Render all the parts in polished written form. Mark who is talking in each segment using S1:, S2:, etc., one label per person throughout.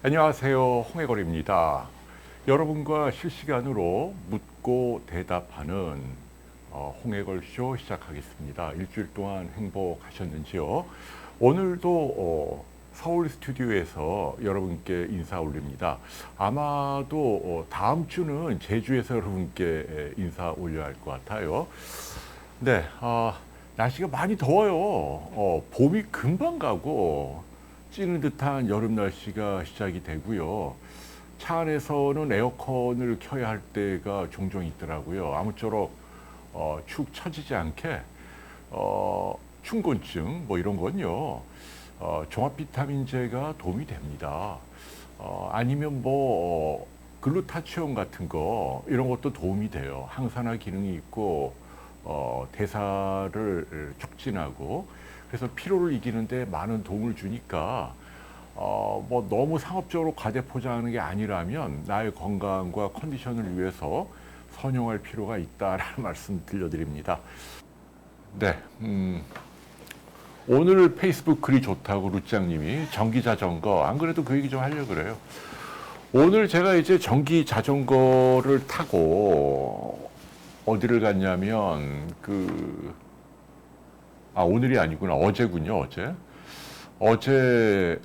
S1: 안녕하세요. 홍해걸입니다. 여러분과 실시간으로 묻고 대답하는 홍해걸쇼 시작하겠습니다. 일주일 동안 행복하셨는지요? 오늘도 서울 스튜디오에서 여러분께 인사 올립니다. 아마도 다음 주는 제주에서 여러분께 인사 올려야 할 것 같아요. 네, 날씨가 많이 더워요. 봄이 금방 가고 찌는 듯한 여름 날씨가 시작이 되고요. 차 안에서는 에어컨을 켜야 할 때가 종종 있더라고요. 아무쪼록 축 처지지 않게 춘곤증 뭐 이런 건요. 종합 비타민제가 도움이 됩니다. 아니면 뭐 글루타치온 같은 거 이런 것도 도움이 돼요. 항산화 기능이 있고 대사를 촉진하고 그래서 피로를 이기는데 많은 도움을 주니까 뭐 너무 상업적으로 과대 포장하는 게 아니라면 나의 건강과 컨디션을 위해서 선용할 필요가 있다라는 말씀 들려드립니다. 네, 오늘 페이스북 글이 좋다고 루짱님이 전기 자전거 안 그래도 그 얘기 좀 하려고 그래요. 오늘 제가 이제 전기 자전거를 타고 어디를 갔냐면 오늘이 아니구나. 어제군요, 어제. 어제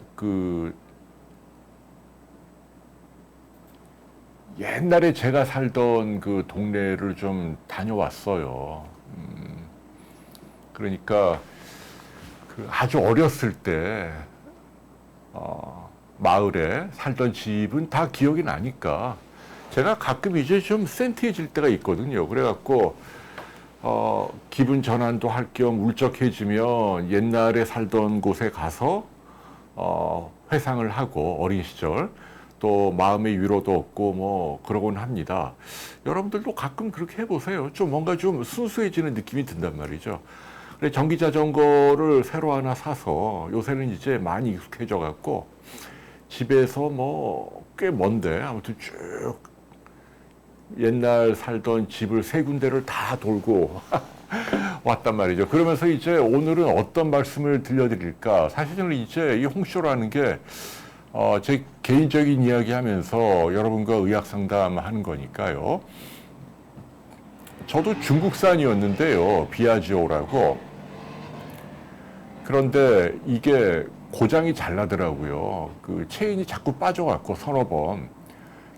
S1: 옛날에 제가 살던 그 동네를 좀 다녀왔어요. 그러니까 아주 어렸을 때 마을에 살던 집은 다 기억이 나니까 제가 가끔 이제 좀 센티해질 때가 있거든요. 그래갖고 기분 전환도 할 겸 울적해지면 옛날에 살던 곳에 가서 회상을 하고 어린 시절 또 마음의 위로도 얻고 뭐 그러곤 합니다. 여러분들도 가끔 그렇게 해보세요. 좀 뭔가 좀 순수해지는 느낌이 든단 말이죠. 그래 전기 자전거를 새로 하나 사서 요새는 이제 많이 익숙해져 갖고 집에서 뭐 꽤 먼데 아무튼 쭉 옛날 살던 집을 세 군데를 다 돌고 왔단 말이죠. 그러면서 이제 오늘은 어떤 말씀을 들려드릴까? 사실은 이제 이 홍쇼라는 게 제 개인적인 이야기 하면서 여러분과 의학 상담하는 거니까요. 저도 중국산이었는데요. 비아지오라고. 그런데 이게 고장이 잘 나더라고요. 그 체인이 자꾸 빠져갖고 서너 번.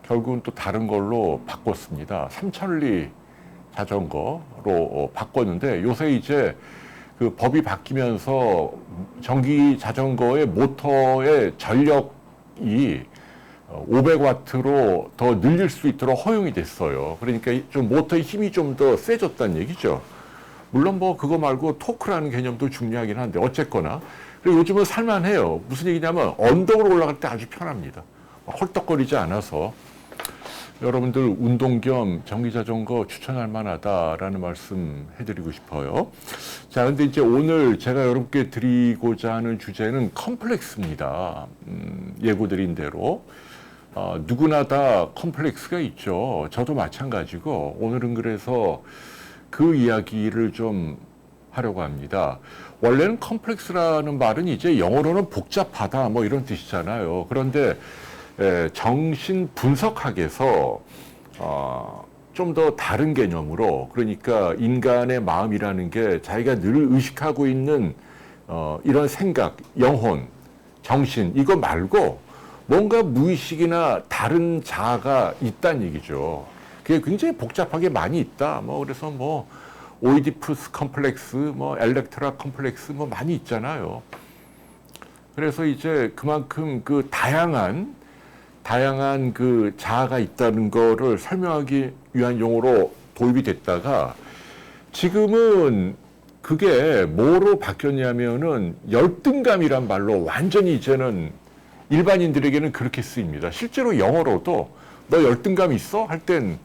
S1: 결국은 또 다른 걸로 바꿨습니다. 삼천리 자전거로 바꿨는데 요새 이제 그 법이 바뀌면서 전기 자전거의 모터의 전력이 500와트로 더 늘릴 수 있도록 허용이 됐어요. 그러니까 좀 모터의 힘이 좀 더 세졌다는 얘기죠. 물론 뭐 그거 말고 토크라는 개념도 중요하긴 한데 어쨌거나 그리고 요즘은 살만해요. 무슨 얘기냐면 언덕으로 올라갈 때 아주 편합니다. 헐떡거리지 않아서 여러분들 운동 겸 전기자전거 추천할 만하다라는 말씀 해드리고 싶어요. 자, 근데 이제 오늘 제가 여러분께 드리고자 하는 주제는 컴플렉스입니다. 예고드린 대로. 누구나 다 컴플렉스가 있죠. 저도 마찬가지고 오늘은 그래서 그 이야기를 좀 하려고 합니다. 원래는 컴플렉스라는 말은 이제 영어로는 복잡하다 뭐 이런 뜻이잖아요. 그런데 정신 분석학에서 좀 더 다른 개념으로 그러니까 인간의 마음이라는 게 자기가 늘 의식하고 있는 이런 생각, 영혼, 정신 이거 말고 뭔가 무의식이나 다른 자아가 있다는 얘기죠. 그게 굉장히 복잡하게 많이 있다. 뭐 그래서 뭐 오이디푸스 컴플렉스, 뭐 엘렉트라 컴플렉스 뭐 많이 있잖아요. 그래서 이제 그만큼 그 다양한 그 자아가 있다는 거를 설명하기 위한 용어로 도입이 됐다가 지금은 그게 뭐로 바뀌었냐면은 열등감이란 말로 완전히 이제는 일반인들에게는 그렇게 쓰입니다. 실제로 영어로도 너 열등감 있어? 할 땐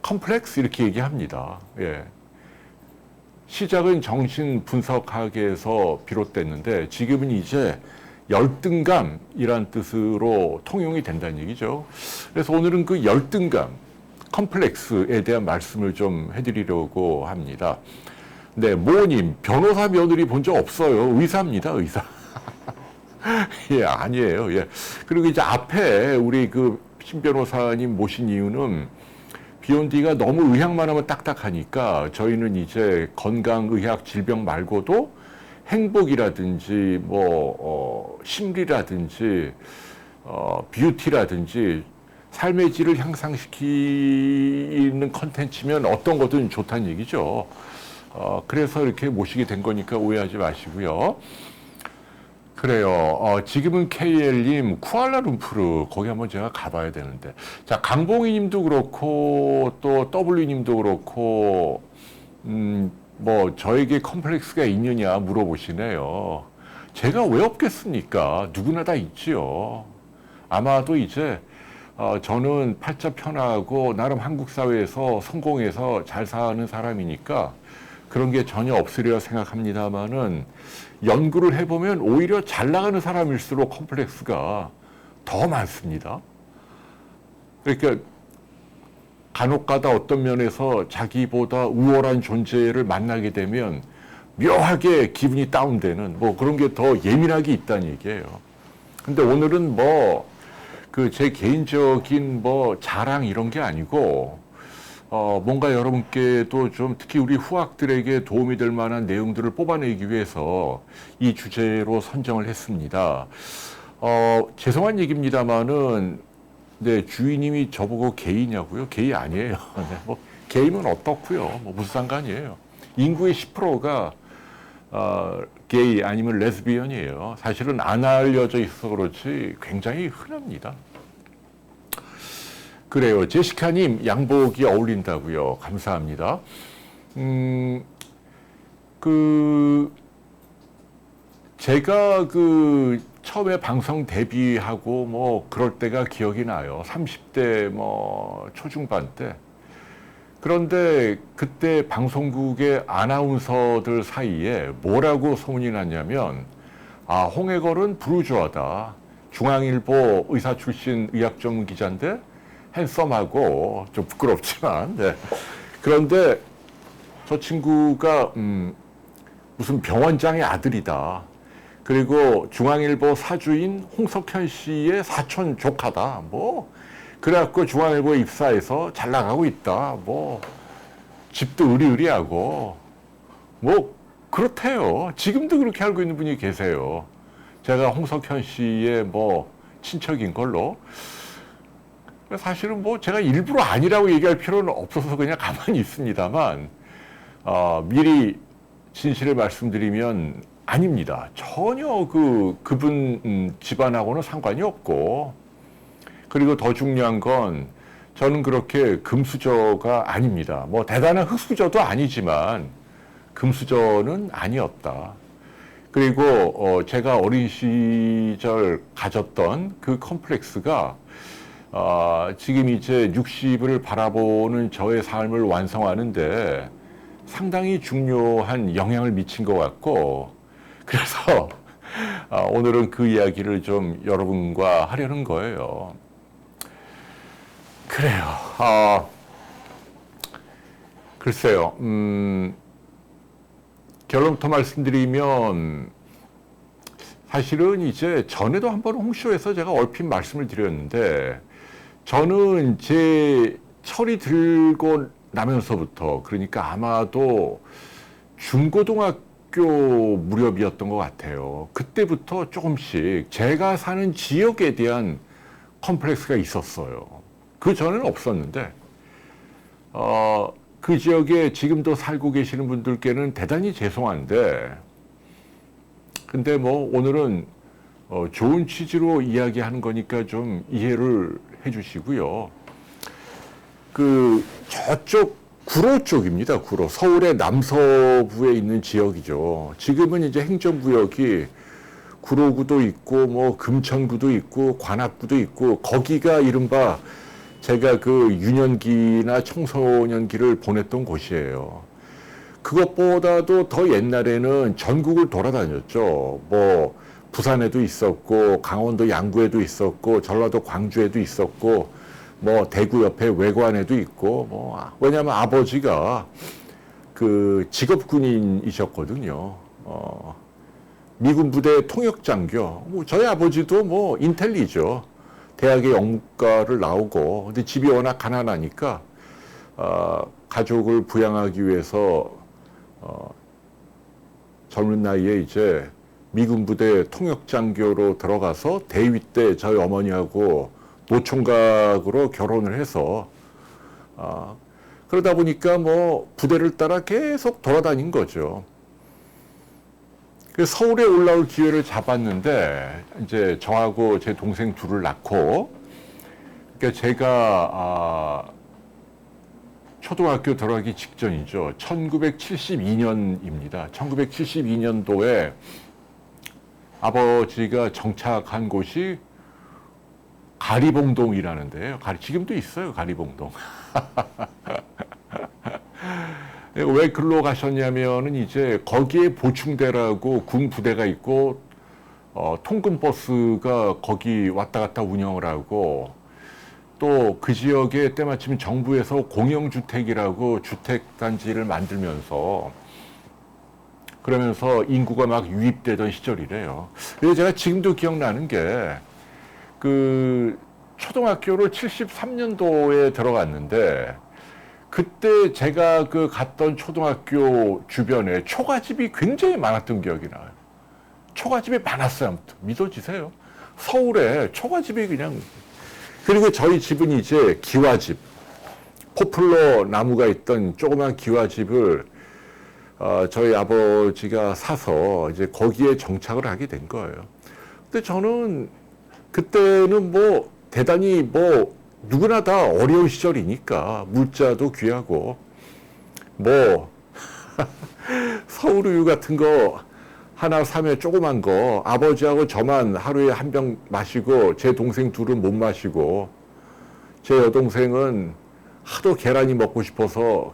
S1: 컴플렉스 이렇게 얘기합니다. 예. 시작은 정신 분석학에서 비롯됐는데 지금은 이제 열등감이란 뜻으로 통용이 된다는 얘기죠. 그래서 오늘은 그 열등감, 컴플렉스에 대한 말씀을 좀 해드리려고 합니다. 네, 모님, 변호사 며느리 본 적 없어요. 의사입니다, 의사. 예, 아니에요. 예. 그리고 이제 앞에 우리 그 신 변호사님 모신 이유는 비욘디가 너무 의학만 하면 딱딱하니까 저희는 이제 건강의학 질병 말고도 행복이라든지 심리라든지 뷰티라든지 삶의 질을 향상시키는 컨텐츠면 어떤 거든 좋다는 얘기죠. 그래서 이렇게 모시게 된 거니까 오해하지 마시고요. 그래요. 지금은 KL님 쿠알라룸푸르 거기 한번 제가 가봐야 되는데. 자, 강봉희님도 그렇고 또 W님도 그렇고 저에게 컴플렉스가 있느냐 물어보시네요. 제가 왜 없겠습니까? 누구나 다 있지요. 아마도 이제 저는 팔자 편하고 나름 한국 사회에서 성공해서 잘 사는 사람이니까 그런 게 전혀 없으리라 생각합니다만은 연구를 해보면 오히려 잘 나가는 사람일수록 컴플렉스가 더 많습니다. 그러니까 간혹가다 어떤 면에서 자기보다 우월한 존재를 만나게 되면 묘하게 기분이 다운되는 그런 게 더 예민하게 있다는 얘기예요. 근데 오늘은 제 개인적인 자랑 이런 게 아니고 뭔가 여러분께도 좀 특히 우리 후학들에게 도움이 될 만한 내용들을 뽑아내기 위해서 이 주제로 선정을 했습니다. 죄송한 얘기입니다만은 네, 주인님이 저보고 게이냐고요? 게이 아니에요. 네, 게이면 어떻고요? 무슨 상관이에요? 인구의 10%가 게이 아니면 레즈비언이에요. 사실은 안 알려져 있어서 그렇지 굉장히 흔합니다. 그래요. 제시카님, 양복이 어울린다고요. 감사합니다. 제가 처음에 방송 데뷔하고 그럴 때가 기억이 나요. 30대 초중반 때. 그런데 그때 방송국의 아나운서들 사이에 뭐라고 소문이 났냐면, 홍해걸은 부르주아다. 중앙일보 의사 출신 의학 전문 기자인데 핸섬하고 좀 부끄럽지만, 네. 그런데 저 친구가 무슨 병원장의 아들이다. 그리고 중앙일보 사주인 홍석현 씨의 사촌 조카다. 그래갖고 중앙일보에 입사해서 잘 나가고 있다. 집도 의리의리하고 그렇대요. 지금도 그렇게 알고 있는 분이 계세요. 제가 홍석현 씨의 친척인 걸로. 사실은 제가 일부러 아니라고 얘기할 필요는 없어서 그냥 가만히 있습니다만, 미리 진실을 말씀드리면 아닙니다. 전혀 그분 집안하고는 상관이 없고, 그리고 더 중요한 건 저는 그렇게 금수저가 아닙니다. 대단한 흙수저도 아니지만 금수저는 아니었다. 그리고 제가 어린 시절 가졌던 그 컴플렉스가 지금 이제 60을 바라보는 저의 삶을 완성하는데 상당히 중요한 영향을 미친 것 같고, 그래서 오늘은 그 이야기를 좀 여러분과 하려는 거예요. 그래요. 글쎄요. 결론부터 말씀드리면 사실은 이제 전에도 한번 홍쇼에서 제가 얼핏 말씀을 드렸는데, 저는 제 철이 들고 나면서부터, 그러니까 아마도 중고등학교 무렵이었던 것 같아요. 그때부터 조금씩 제가 사는 지역에 대한 컴플렉스가 있었어요. 그 전에는 없었는데, 그 지역에 지금도 살고 계시는 분들께는 대단히 죄송한데, 근데 오늘은 좋은 취지로 이야기하는 거니까 좀 이해를 해주시고요. 저쪽 구로 쪽입니다. 구로. 서울의 남서부에 있는 지역이죠. 지금은 이제 행정구역이 구로구도 있고 금천구도 있고 관악구도 있고, 거기가 이른바 제가 유년기나 청소년기를 보냈던 곳이에요. 그것보다도 더 옛날에는 전국을 돌아다녔죠. 부산에도 있었고, 강원도 양구에도 있었고, 전라도 광주에도 있었고, 대구 옆에 외관에도 있고, 왜냐면 아버지가 직업 군인이셨거든요. 미군 부대 통역장교. 뭐 저희 아버지도 뭐 인텔리죠. 대학의 영문과를 나오고, 근데 집이 워낙 가난하니까 가족을 부양하기 위해서 젊은 나이에 이제 미군 부대 통역장교로 들어가서 대위 때 저희 어머니하고 노총각으로 결혼을 해서 그러다 보니까 뭐 부대를 따라 계속 돌아다닌 거죠. 서울에 올라올 기회를 잡았는데 이제 저하고 제 동생 둘을 낳고, 그러니까 제가 초등학교 들어가기 직전이죠. 1972년입니다. 1972년도에 아버지가 정착한 곳이 가리봉동이라는데요. 지금도 있어요, 가리봉동. 왜 글로 가셨냐면은 이제 거기에 보충대라고 군 부대가 있고, 통근버스가 거기 왔다 갔다 운영을 하고, 또 그 지역에 때마침 정부에서 공영주택이라고 주택단지를 만들면서, 그러면서 인구가 막 유입되던 시절이래요. 그래서 제가 지금도 기억나는 게, 초등학교를 73년도에 들어갔는데, 그때 제가 갔던 초등학교 주변에 초가집이 굉장히 많았던 기억이 나요. 초가집이 많았어요. 아무튼 믿어지세요? 서울에 초가집이 그냥. 그리고 저희 집은 이제 기와집, 포플러 나무가 있던 조그만 기와집을 저희 아버지가 사서 이제 거기에 정착을 하게 된 거예요. 근데 저는 그때는 뭐 대단히 뭐 누구나 다 어려운 시절이니까 물자도 귀하고 뭐 서울우유 같은 거 하나 사면 조그만 거 아버지하고 저만 하루에 한 병 마시고 제 동생 둘은 못 마시고, 제 여동생은 하도 계란이 먹고 싶어서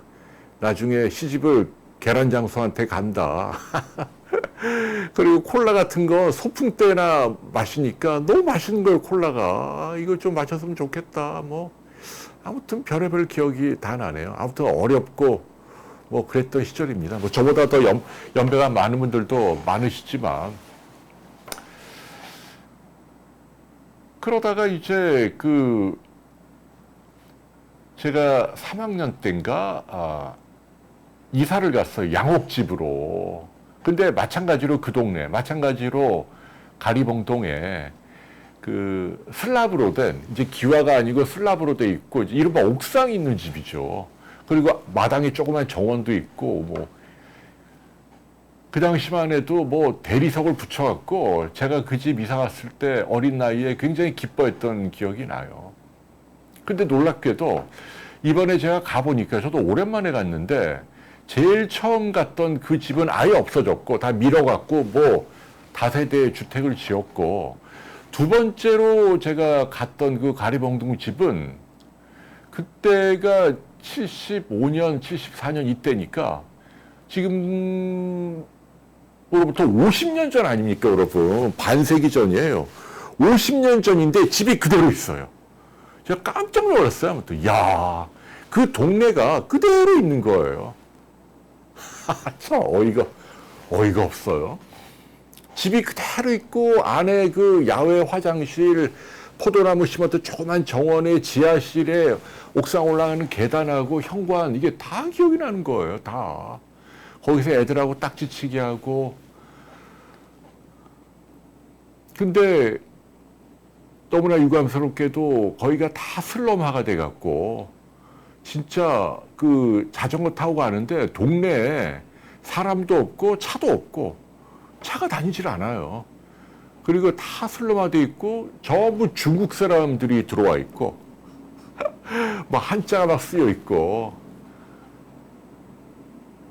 S1: 나중에 시집을 계란 장수한테 간다. 그리고 콜라 같은 거 소풍 때나 마시니까 너무 맛있는 거예요, 콜라가. 이거 좀 마셨으면 좋겠다. 뭐 아무튼 별의별 기억이 다 나네요. 아무튼 어렵고 뭐 그랬던 시절입니다. 뭐 저보다 더 연배가 많은 분들도 많으시지만, 그러다가 이제 제가 3학년 때인가 이사를 갔어요, 양옥집으로. 근데 마찬가지로 그 동네, 마찬가지로 가리봉동에 슬랍으로 된, 이제 기와가 아니고 슬랍으로 돼 있고, 이른바 옥상이 있는 집이죠. 그리고 마당에 조그만 정원도 있고, 뭐, 그 당시만 해도 뭐 대리석을 붙여갖고, 제가 그 집 이사 갔을 때 어린 나이에 굉장히 기뻐했던 기억이 나요. 근데 놀랍게도 이번에 제가 가보니까, 저도 오랜만에 갔는데, 제일 처음 갔던 그 집은 아예 없어졌고, 다 밀어갖고, 뭐, 다세대 주택을 지었고, 두 번째로 제가 갔던 그 가리봉동 집은, 그때가 75년, 74년 이때니까, 지금으로부터 50년 전 아닙니까, 여러분? 반세기 전이에요. 50년 전인데 집이 그대로 있어요. 제가 깜짝 놀랐어요. 아무튼, 야, 그 동네가 그대로 있는 거예요. 참 어이가 없어요. 집이 그대로 있고, 안에 야외 화장실, 포도나무 심었던 조그만 정원의 지하실에 옥상 올라가는 계단하고 현관, 이게 다 기억이 나는 거예요. 다. 거기서 애들하고 딱지치기 하고. 근데 너무나 유감스럽게도 거기가 다 슬럼화가 돼갖고, 진짜 자전거 타고 가는데 동네에 사람도 없고 차도 없고 차가 다니질 않아요. 그리고 다 슬럼화돼 있고 전부 중국 사람들이 들어와 있고 막 한자가 막 쓰여 있고,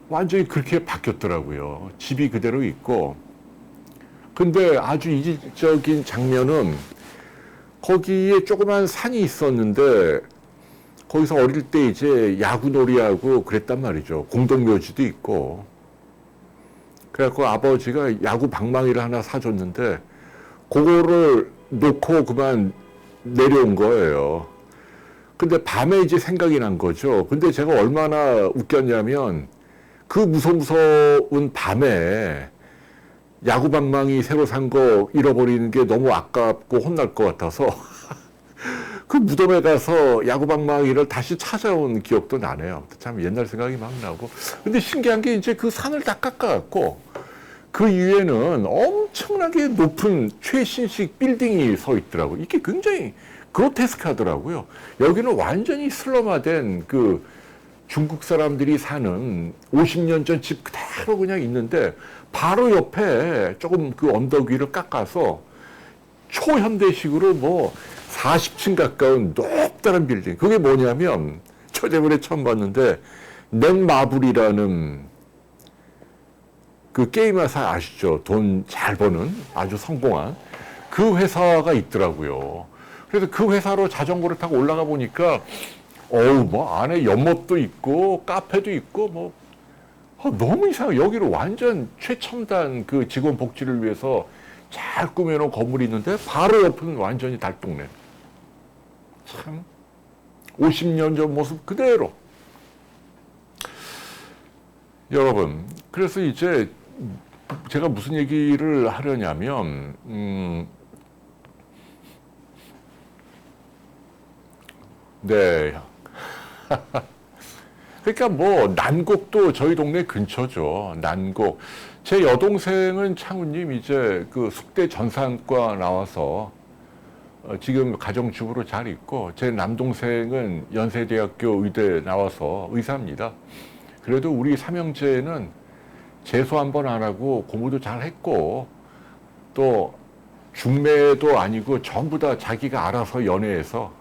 S1: 완전히 그렇게 바뀌었더라고요. 집이 그대로 있고. 근데 아주 이질적인 장면은, 거기에 조그만 산이 있었는데 거기서 어릴 때 이제 야구놀이하고 그랬단 말이죠. 공동묘지도 있고. 그래갖고 아버지가 야구 방망이를 하나 사줬는데 그거를 놓고 그만 내려온 거예요. 근데 밤에 이제 생각이 난 거죠. 근데 제가 얼마나 웃겼냐면, 그 무서운 밤에 야구 방망이 새로 산 거 잃어버리는 게 너무 아깝고 혼날 것 같아서 그 무덤에 가서 야구 방망이를 다시 찾아온 기억도 나네요. 참 옛날 생각이 막 나고. 근데 신기한 게 이제 그 산을 다 깎아갖고 그 위에는 엄청나게 높은 최신식 빌딩이 서 있더라고. 이게 굉장히 그로테스크하더라고요. 여기는 완전히 슬럼화된 그 중국 사람들이 사는 50년 전 집 그대로 그냥 있는데 바로 옆에 조금 그 언덕 위를 깎아서 초현대식으로 뭐 40층 가까운 높다른 빌딩. 그게 뭐냐면 저 저번에 처음 봤는데 넷마블이라는 그 게임 회사 아시죠? 돈 잘 버는 아주 성공한 그 회사가 있더라고요. 그래서 그 회사로 자전거를 타고 올라가 보니까 어우 뭐 안에 연못도 있고 카페도 있고 뭐 너무 이상해. 여기로 완전 최첨단 그 직원 복지를 위해서 잘 꾸며놓은 건물이 있는데 바로 옆은 완전히 달동네. 참 50년 전 모습 그대로. 여러분, 그래서 이제 제가 무슨 얘기를 하려냐면 네. 그러니까 뭐 난곡도 저희 동네 근처죠. 난곡. 제 여동생은 창우님 이제 그 숙대 전산과 나와서 지금 가정주부로 잘 있고, 제 남동생은 연세대학교 의대 나와서 의사입니다. 그래도 우리 삼형제는 재수 한 번 안 하고 공부도 잘 했고, 또 중매도 아니고 전부 다 자기가 알아서 연애해서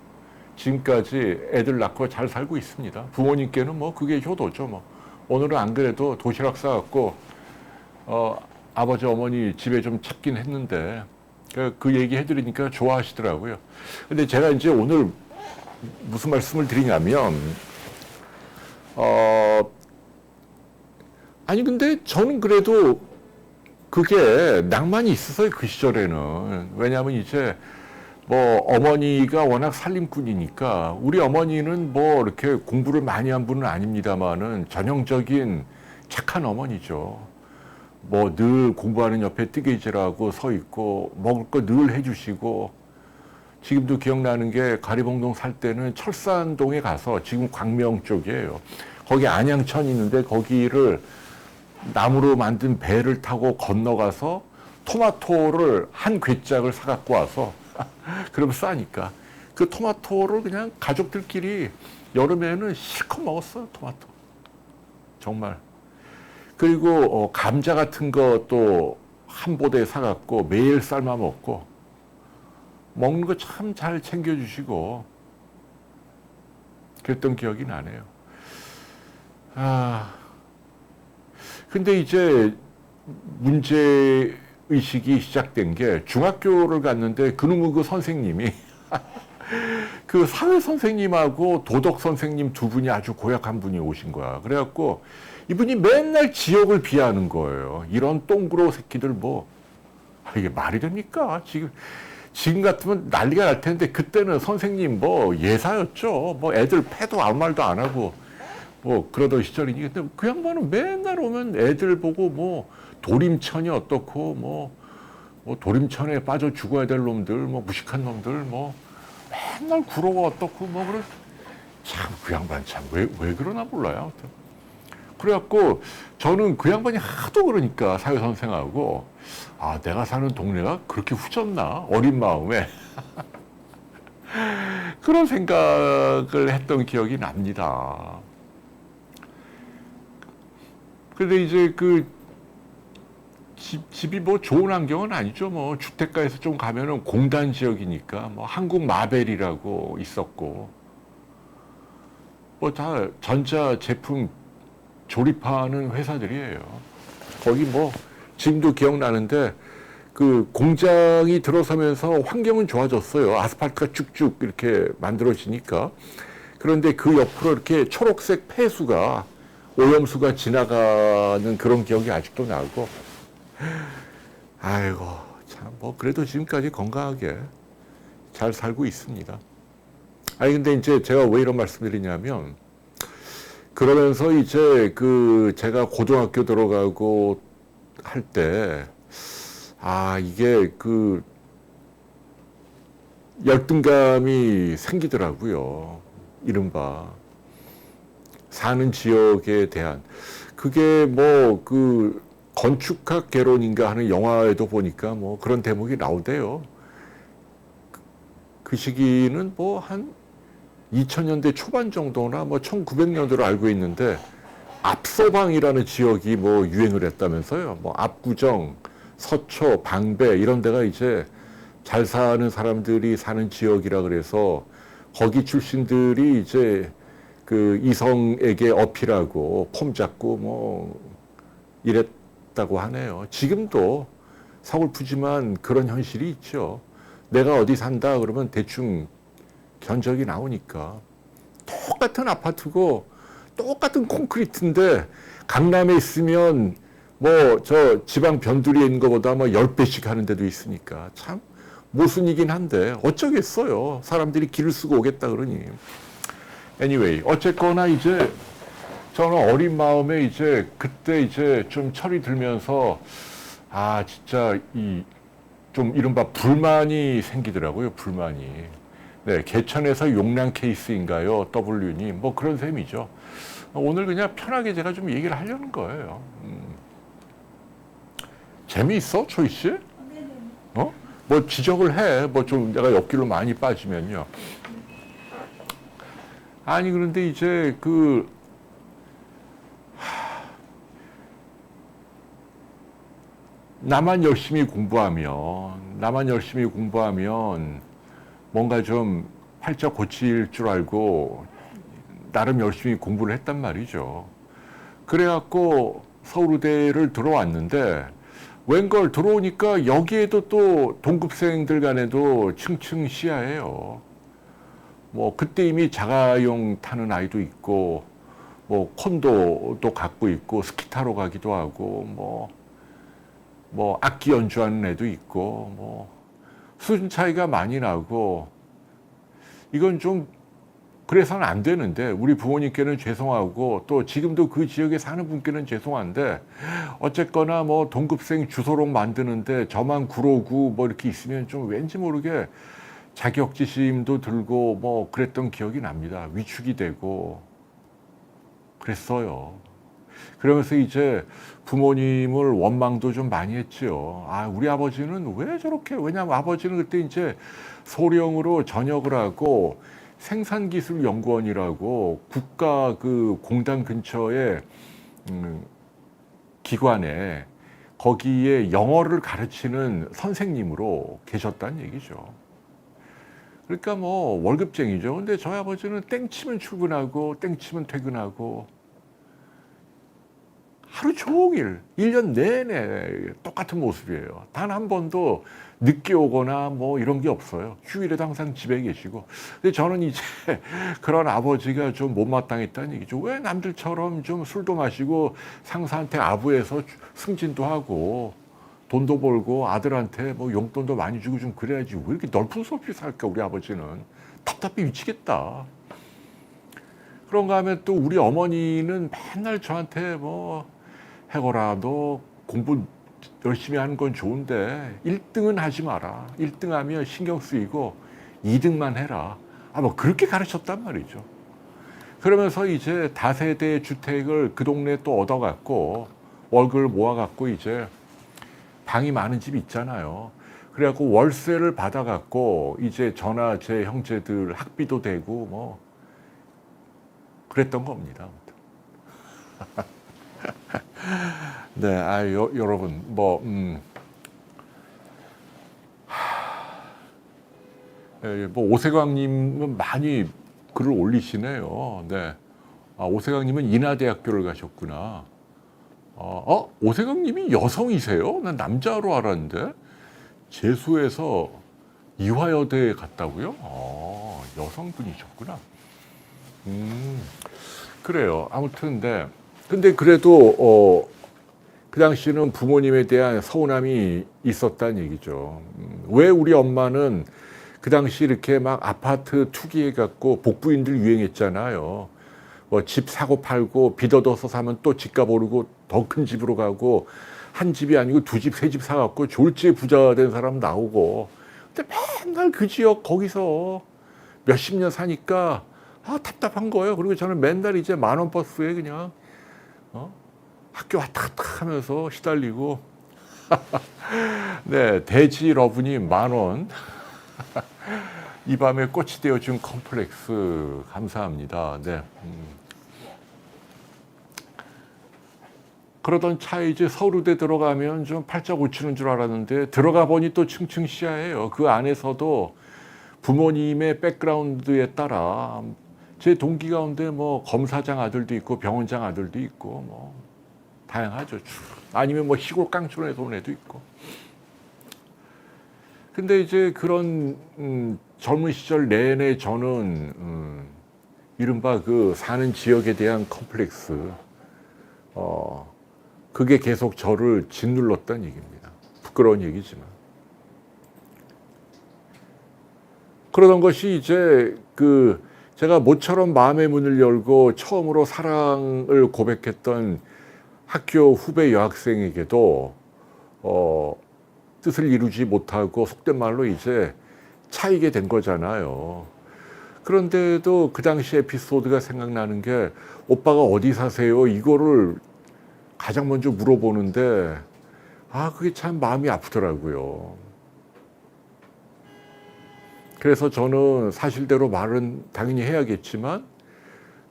S1: 지금까지 애들 낳고 잘 살고 있습니다. 부모님께는 뭐 그게 효도죠. 뭐 오늘은 안 그래도 도시락 싸갖고 아버지 어머니 집에 좀 찾긴 했는데 그 얘기 해드리니까 좋아하시더라고요. 근데 제가 이제 오늘 무슨 말씀을 드리냐면 아니 근데 저는 그래도 그게 낭만이 있었어요. 그 시절에는. 왜냐하면 이제 뭐 어머니가 워낙 살림꾼이니까 우리 어머니는 뭐 이렇게 공부를 많이 한 분은 아닙니다만은 전형적인 착한 어머니죠. 뭐 늘 공부하는 옆에 뜨개질하고 서 있고 먹을 거 늘 해주시고, 지금도 기억나는 게 가리봉동 살 때는 철산동에 가서, 지금 광명 쪽이에요. 거기 안양천 있는데 거기를 나무로 만든 배를 타고 건너가서 토마토를 한 괴짝을 사갖고 와서 그럼 싸니까 그 토마토를 그냥 가족들끼리 여름에는 실컷 먹었어. 토마토 정말. 그리고 감자 같은 것도 한 보대 사갖고 매일 삶아 먹고, 먹는 거 참 잘 챙겨주시고 그랬던 기억이 나네요. 근데 이제 문제의식이 시작된 게, 중학교를 갔는데 그놈의 그 선생님이 그 사회 선생님하고 도덕 선생님 두 분이 아주 고약한 분이 오신 거야. 그래갖고 이분이 맨날 지역을 비하하는 거예요. 이런 똥그로 새끼들 뭐. 이게 말이 됩니까? 지금 같으면 난리가 날 텐데, 그때는 선생님 뭐 예사였죠. 뭐 애들 패도 아무 말도 안 하고 뭐 그러던 시절이니. 근데 그 양반은 맨날 오면 애들 보고 뭐 도림천이 어떻고 뭐 도림천에 빠져 죽어야 될 놈들, 뭐 무식한 놈들, 뭐 맨날 구로가 어떻고 뭐 그래. 참 그 양반 참 왜 그러나 몰라요. 아무튼 그래갖고 저는 그 양반이 하도 그러니까 사회 선생하고, 내가 사는 동네가 그렇게 후졌나 어린 마음에 그런 생각을 했던 기억이 납니다. 근데 이제 그 집이 뭐 좋은 환경은 아니죠. 뭐 주택가에서 좀 가면은 공단 지역이니까 뭐 한국 마벨이라고 있었고, 뭐 다 전자 제품 조립하는 회사들이에요. 거기 뭐 지금도 기억나는데 그 공장이 들어서면서 환경은 좋아졌어요. 아스팔트가 쭉쭉 이렇게 만들어지니까. 그런데 그 옆으로 이렇게 초록색 폐수가, 오염수가 지나가는 그런 기억이 아직도 나고, 아이고 참 뭐 그래도 지금까지 건강하게 잘 살고 있습니다. 아니 근데 이제 제가 왜 이런 말씀드리냐면, 그러면서 이제 그 제가 고등학교 들어가고 할 때 이게 그 열등감이 생기더라고요. 이른바 사는 지역에 대한. 그게 뭐 그 건축학 개론인가 하는 영화에도 보니까 뭐 그런 대목이 나오대요. 그 시기는 뭐 한 2000년대 초반 정도나 뭐 1900년도로 알고 있는데, 앞서방이라는 지역이 뭐 유행을 했다면서요. 뭐 압구정, 서초, 방배 이런 데가 이제 잘 사는 사람들이 사는 지역이라 그래서 거기 출신들이 이제 그 이성에게 어필하고 폼 잡고 뭐 이랬다고 하네요. 지금도 서글프지만 그런 현실이 있죠. 내가 어디 산다 그러면 대충 견적이 나오니까. 똑같은 아파트고 똑같은 콘크리트인데 강남에 있으면 뭐 저 지방 변두리에 있는 것보다 뭐 10배씩 하는 데도 있으니까 참 모순이긴 한데 어쩌겠어요. 사람들이 길을 쓰고 오겠다 그러니. Anyway, 어쨌거나 이제 저는 어린 마음에 이제 그때 이제 좀 철이 들면서 진짜 이 좀 이른바 불만이 생기더라고요. 불만이. 네, 개천에서 용량 케이스인가요? W니 뭐 그런 셈이죠. 오늘 그냥 편하게 제가 좀 얘기를 하려는 거예요. 재미있어, 초이 씨? 어? 뭐 지적을 해. 뭐 좀 내가 옆길로 많이 빠지면요. 아니 그런데 이제 나만 열심히 공부하면 뭔가 좀 팔자 고칠 줄 알고 나름 열심히 공부를 했단 말이죠. 그래갖고 서울대를 들어왔는데 웬걸 들어오니까 여기에도 또 동급생들 간에도 층층시야해요. 뭐 그때 이미 자가용 타는 아이도 있고 뭐 콘도도 갖고 있고 스키 타러 가기도 하고 뭐 악기 연주하는 애도 있고 뭐 수준 차이가 많이 나고 이건 좀 그래서는 안 되는데 우리 부모님께는 죄송하고 또 지금도 그 지역에 사는 분께는 죄송한데 어쨌거나 뭐 동급생 주소록 만드는데 저만 구로구 뭐 이렇게 있으면 좀 왠지 모르게 자격지심도 들고 뭐 그랬던 기억이 납니다. 위축이 되고 그랬어요. 그러면서 이제 부모님을 원망도 좀 많이 했죠. 우리 아버지는 왜 저렇게, 왜냐면 아버지는 그때 이제 소령으로 전역을 하고 생산기술연구원이라고 국가 그 공단 근처에 기관에 거기에 영어를 가르치는 선생님으로 계셨다는 얘기죠. 그러니까 뭐 월급쟁이죠. 근데 저희 아버지는 땡치면 출근하고 땡치면 퇴근하고 하루 종일 1년 내내 똑같은 모습이에요. 단 한 번도 늦게 오거나 뭐 이런 게 없어요. 휴일에도 항상 집에 계시고. 근데 저는 이제 그런 아버지가 좀 못마땅했다는 얘기죠. 왜 남들처럼 좀 술도 마시고 상사한테 아부해서 승진도 하고 돈도 벌고 아들한테 뭐 용돈도 많이 주고 좀 그래야지 왜 이렇게 넓은 수 없이 살까 우리 아버지는. 답답해 미치겠다. 그런가 하면 또 우리 어머니는 맨날 저한테 뭐 해거라 너 공부 열심히 하는 건 좋은데 1등은 하지 마라. 1등 하면 신경 쓰이고 2등만 해라. 뭐 그렇게 가르쳤단 말이죠. 그러면서 이제 다세대 주택을 그 동네에 또 얻어갖고 월급을 모아갖고 이제 방이 많은 집 있잖아요. 그래갖고 월세를 받아갖고 이제 저나 제 형제들 학비도 되고 뭐 그랬던 겁니다. 네, 여러분, 뭐 오세광님은 많이 글을 올리시네요. 네, 오세광님은 인하대학교를 가셨구나. 오세광님이 여성이세요? 난 남자로 알았는데 재수해서 이화여대에 갔다고요? 여성분이셨구나. 그래요. 아무튼 근데 그래도 그 당시는 부모님에 대한 서운함이 있었다는 얘기죠. 왜 우리 엄마는 그 당시 이렇게 막 아파트 투기해갖고 복부인들 유행했잖아요. 뭐 집 사고 팔고 빚 얻어서 사면 또 집값 오르고 더 큰 집으로 가고 한 집이 아니고 두 집, 세 집 사갖고 졸지에 부자가 된 사람 나오고. 근데 맨날 그 지역 거기서 몇십 년 사니까 답답한 거예요. 그리고 저는 맨날 이제 10,000원 버스에 그냥 학교 왔다 갔다 하면서 시달리고. 네, 돼지 러브님 10,000원. 이 밤에 꽃이 되어준 컴플렉스 감사합니다. 네. 그러던 차에 이제 서울대 들어가면 좀 팔자 고치는 줄 알았는데 들어가 보니 또 층층시야예요. 그 안에서도 부모님의 백그라운드에 따라 제 동기 가운데 뭐 검사장 아들도 있고 병원장 아들도 있고 뭐 다양하죠. 아니면 뭐 시골 깡촌에서 온 애도 있고. 근데 이제 그런 젊은 시절 내내 저는 이른바 그 사는 지역에 대한 컴플렉스 그게 계속 저를 짓눌렀던 얘기입니다. 부끄러운 얘기지만. 그러던 것이 이제 그 제가 모처럼 마음의 문을 열고 처음으로 사랑을 고백했던 학교 후배 여학생에게도 뜻을 이루지 못하고 속된 말로 이제 차이게 된 거잖아요. 그런데도 그 당시 에피소드가 생각나는 게 오빠가 어디 사세요? 이거를 가장 먼저 물어보는데 그게 참 마음이 아프더라고요. 그래서 저는 사실대로 말은 당연히 해야겠지만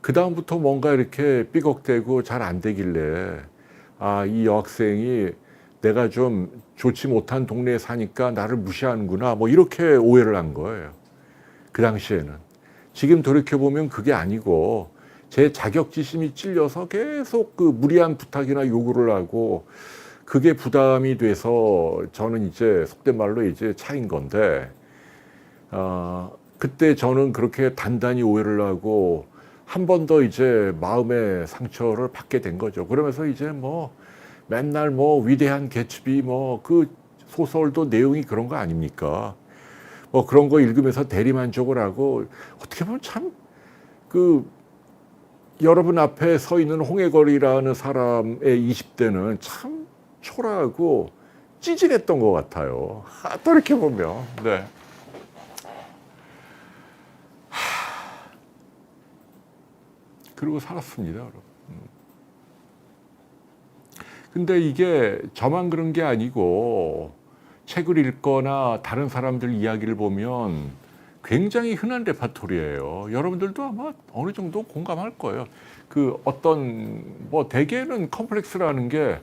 S1: 그 다음부터 뭔가 이렇게 삐걱대고 잘 안 되길래 이 여학생이 내가 좀 좋지 못한 동네에 사니까 나를 무시하는구나 뭐 이렇게 오해를 한 거예요. 그 당시에는. 지금 돌이켜보면 그게 아니고 제 자격지심이 찔려서 계속 그 무리한 부탁이나 요구를 하고 그게 부담이 돼서 저는 이제 속된 말로 이제 차인 건데 그때 저는 그렇게 단단히 오해를 하고 한 번 더 이제 마음의 상처를 받게 된 거죠. 그러면서 이제 뭐 맨날 뭐 위대한 개츠비 뭐 그 소설도 내용이 그런 거 아닙니까? 뭐 그런 거 읽으면서 대리만족을 하고 어떻게 보면 참 그 여러분 앞에 서 있는 홍해걸이라는 사람의 20대는 참 초라하고 찌질했던 것 같아요. 또 이렇게 보면. 네. 그리고 살았습니다, 여러분. 근데 이게 저만 그런 게 아니고 책을 읽거나 다른 사람들 이야기를 보면 굉장히 흔한 레파토리예요. 여러분들도 아마 어느 정도 공감할 거예요. 그 어떤 뭐 대개는 컴플렉스라는 게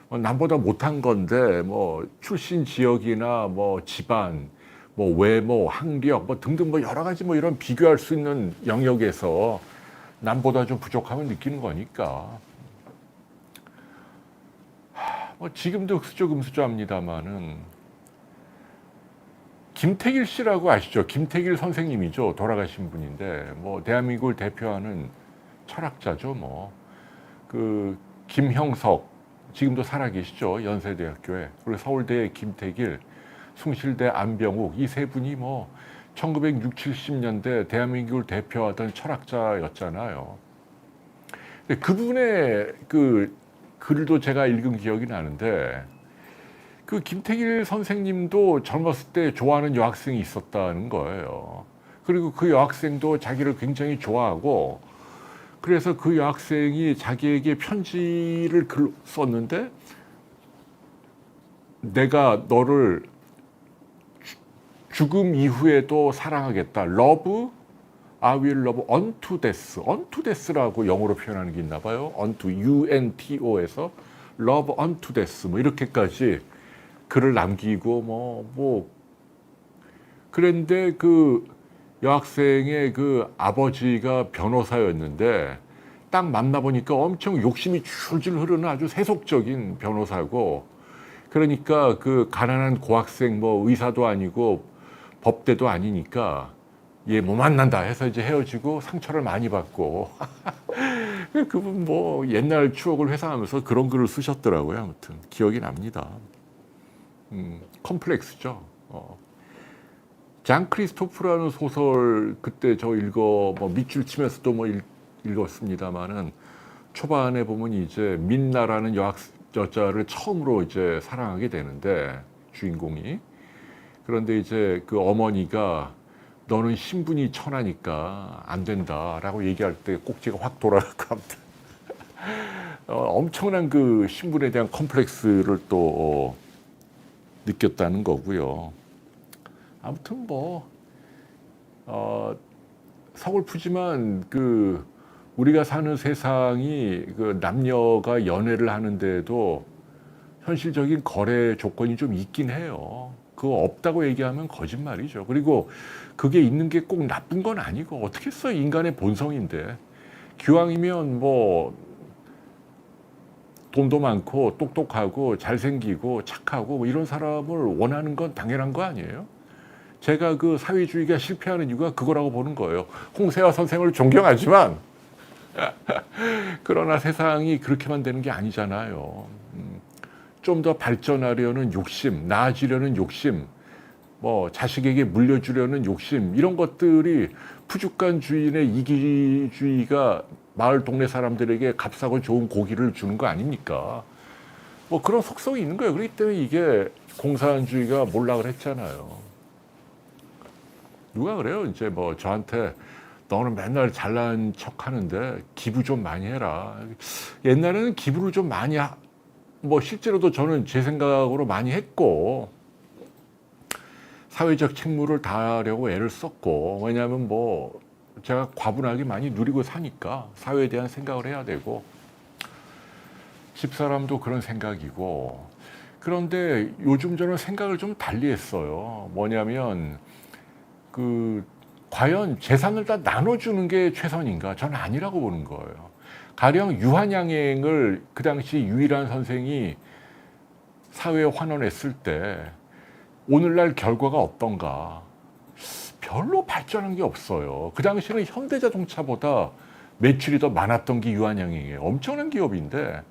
S1: 남보다 못한 건데 뭐 출신 지역이나 뭐 집안, 뭐 외모, 학력 뭐 등등 뭐 여러 가지 뭐 이런 비교할 수 있는 영역에서 남보다 좀 부족함을 느끼는 거니까. 뭐 지금도 흑수저금수저합니다마는 김택일 씨라고 아시죠? 김택일 선생님이죠. 돌아가신 분인데 뭐 대한민국을 대표하는 철학자죠. 뭐 그 김형석 지금도 살아계시죠. 연세대학교에. 그리고 서울대의 김택일, 숭실대 안병욱 이 세 분이 뭐 1960, 70년대 대한민국을 대표하던 철학자였잖아요. 근데 그분의 그 글도 제가 읽은 기억이 나는데 그 김택일 선생님도 젊었을 때 좋아하는 여학생이 있었다는 거예요. 그리고 그 여학생도 자기를 굉장히 좋아하고 그래서 그 여학생이 자기에게 편지를 썼는데 내가 너를 죽음 이후에도 사랑하겠다. Love, I will love unto death. unto death라고 영어로 표현하는 게 있나 봐요. unto, U-N-T-O에서 love unto death. 뭐 이렇게까지 글을 남기고 그런데 그 여학생의 그 아버지가 변호사였는데 딱 만나보니까 엄청 욕심이 줄줄 흐르는 아주 세속적인 변호사고 그러니까 그 가난한 고학생 뭐 의사도 아니고 법대도 아니니까 얘 못 만난다 해서 이제 헤어지고 상처를 많이 받고 그분 뭐 옛날 추억을 회상하면서 그런 글을 쓰셨더라고요. 아무튼 기억이 납니다. 컴플렉스죠. 장 크리스토프라는 소설 그때 저 뭐 밑줄 치면서도 뭐 읽었습니다만은 초반에 보면 이제 민나라는 여자를 처음으로 이제 사랑하게 되는데 주인공이. 그런데 이제 그 어머니가 너는 신분이 천하니까 안 된다라고 얘기할 때 꼭지가 확 돌아가고 아무튼 엄청난 그 신분에 대한 컴플렉스를 또 느꼈다는 거고요. 아무튼 뭐 서글프지만 그 우리가 사는 세상이 그 남녀가 연애를 하는데도 현실적인 거래 조건이 좀 있긴 해요. 그거 없다고 얘기하면 거짓말이죠. 그리고 그게 있는 게 꼭 나쁜 건 아니고 어떻게 써 인간의 본성인데 기왕이면 뭐 돈도 많고 똑똑하고 잘생기고 착하고 뭐 이런 사람을 원하는 건 당연한 거 아니에요? 제가 그 사회주의가 실패하는 이유가 그거라고 보는 거예요. 홍세화 선생을 존경하지만 그러나 세상이 그렇게만 되는 게 아니잖아요. 좀 더 발전하려는 욕심, 나아지려는 욕심, 뭐 자식에게 물려주려는 욕심 이런 것들이 푸주간 주인의 이기주의가 마을 동네 사람들에게 값싸고 좋은 고기를 주는 거 아닙니까? 뭐 그런 속성이 있는 거예요. 그렇기 때문에 이게 공산주의가 몰락을 했잖아요. 누가 그래요? 이제 뭐 저한테 너는 맨날 잘난 척 하는데 기부 좀 많이 해라. 옛날에는 기부를 좀 많이 뭐 실제로도 저는 제 생각으로 많이 했고 사회적 책무를 다하려고 애를 썼고 왜냐하면 뭐 제가 과분하게 많이 누리고 사니까 사회에 대한 생각을 해야 되고 집사람도 그런 생각이고 그런데 요즘 저는 생각을 좀 달리 했어요. 뭐냐면 그 과연 재산을 다 나눠주는 게 최선인가? 저는 아니라고 보는 거예요. 가령 유한양행을 그 당시 유일한 선생이 사회에 환원했을 때 오늘날 결과가 어떤가? 별로 발전한 게 없어요. 그 당시는 현대자동차보다 매출이 더 많았던 게 유한양행이에요. 엄청난 기업인데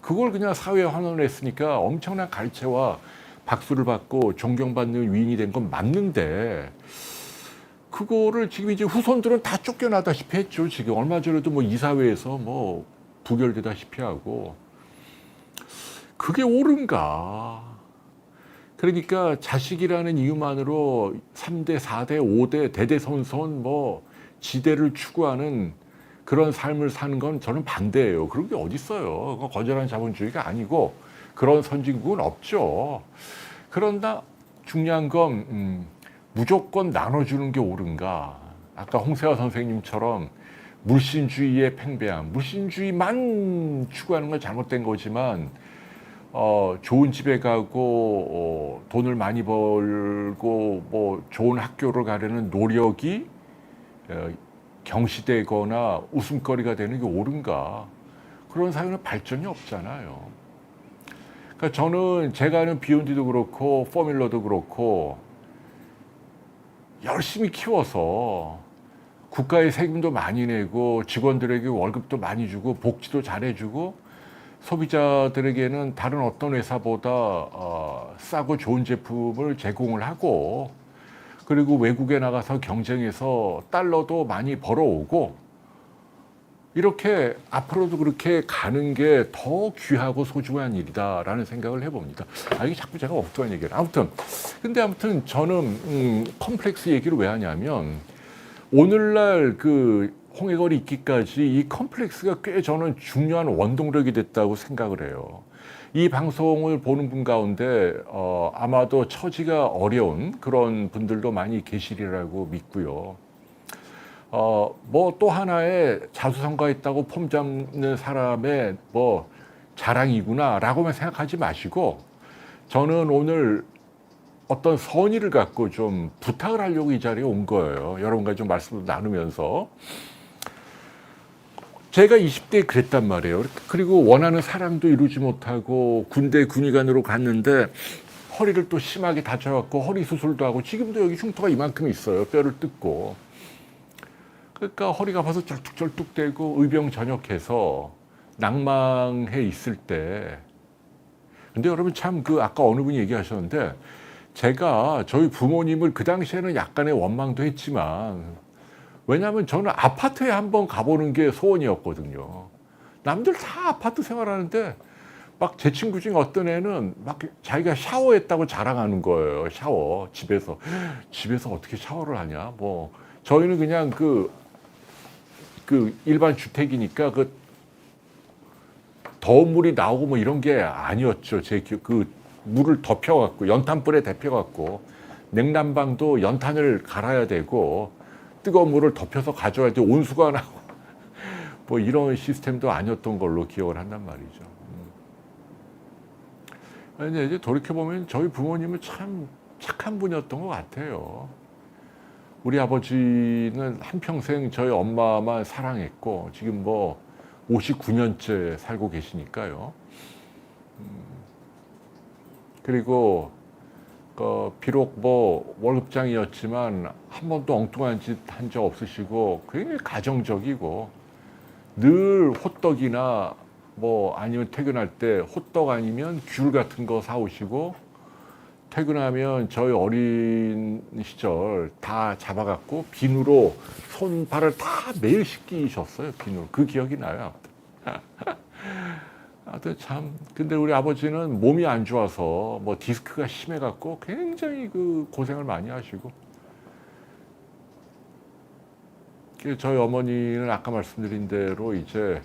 S1: 그걸 그냥 사회에 환원했으니까 엄청난 갈채와 박수를 받고 존경받는 위인이 된 건 맞는데 그거를 지금 이제 후손들은 다 쫓겨나다시피 했죠. 지금 얼마 전에도 뭐 이사회에서 뭐 부결되다시피 하고 그게 옳은가? 그러니까 자식이라는 이유만으로 3대, 4대, 5대 대대손손 뭐 지대를 추구하는 그런 삶을 사는 건 저는 반대예요. 그런 게 어디 있어요? 그건 건전한 자본주의가 아니고 그런 선진국은 없죠. 그런다 중요한 건 무조건 나눠주는 게 옳은가? 아까 홍세화 선생님처럼 물신주의의 팽배함, 물신주의만 추구하는 건 잘못된 거지만 좋은 집에 가고 돈을 많이 벌고 뭐 좋은 학교를 가려는 노력이 경시되거나 웃음거리가 되는 게 옳은가? 그런 사회는 발전이 없잖아요. 그러니까 저는 제가 아는 비욘디도 그렇고 포뮬러도 그렇고 열심히 키워서 국가의 세금도 많이 내고 직원들에게 월급도 많이 주고 복지도 잘해주고 소비자들에게는 다른 어떤 회사보다 싸고 좋은 제품을 제공을 하고 그리고 외국에 나가서 경쟁해서 달러도 많이 벌어오고 이렇게 앞으로도 그렇게 가는 게 더 귀하고 소중한 일이다라는 생각을 해봅니다. 이게 자꾸 제가 엉뚱한 얘기를. 아무튼 저는 컴플렉스 얘기를 왜 하냐면 오늘날 그 홍해걸이 있기까지 이 컴플렉스가 꽤 저는 중요한 원동력이 됐다고 생각을 해요. 이 방송을 보는 분 가운데 아마도 처지가 어려운 그런 분들도 많이 계시리라고 믿고요. 뭐 또 하나의 자수성가했다고 폼 잡는 사람의 뭐 자랑이구나라고만 생각하지 마시고 저는 오늘 어떤 선의를 갖고 좀 부탁을 하려고 이 자리에 온 거예요. 여러분과 좀 말씀을 나누면서. 제가 20대에 그랬단 말이에요. 그리고 원하는 사랑도 이루지 못하고 군대 군의관으로 갔는데 허리를 또 심하게 다쳐갖고 허리 수술도 하고 지금도 여기 흉터가 이만큼 있어요. 뼈를 뜯고. 그러니까 허리가 아파서 절뚝절뚝대고 의병 전역해서 낭망해 있을 때 근데 여러분 참 그 아까 어느 분이 얘기하셨는데 제가 저희 부모님을 그 당시에는 약간의 원망도 했지만 왜냐하면 저는 아파트에 한번 가보는 게 소원이었거든요. 남들 다 아파트 생활하는데 막 제 친구 중에 어떤 애는 막 자기가 샤워했다고 자랑하는 거예요. 샤워 집에서 어떻게 샤워를 하냐. 뭐 저희는 그냥 그 일반 주택이니까 그 더운 물이 나오고 뭐 이런 게 아니었죠. 그 물을 덮여갖고 연탄불에 데펴갖고 냉난방도 연탄을 갈아야 되고 뜨거운 물을 덮여서 가져야 돼 온수가 나고 뭐 이런 시스템도 아니었던 걸로 기억을 한단 말이죠. 근데 이제 돌이켜보면 저희 부모님은 참 착한 분이었던 것 같아요. 우리 아버지는 한평생 저희 엄마만 사랑했고 지금 뭐 59년째 살고 계시니까요. 그리고 비록 뭐 월급장이었지만 한 번도 엉뚱한 짓 한 적 없으시고 굉장히 가정적이고 늘 호떡이나 뭐 아니면 퇴근할 때 호떡 아니면 귤 같은 거 사오시고 퇴근하면 저희 어린 시절 다 잡아갖고 비누로 손발을 다 매일 씻기셨어요. 비누로. 그 기억이 나요. 하여튼 참 근데 우리 아버지는 몸이 안 좋아서 뭐 디스크가 심해갖고 굉장히 그 고생을 많이 하시고 저희 어머니는 아까 말씀드린 대로 이제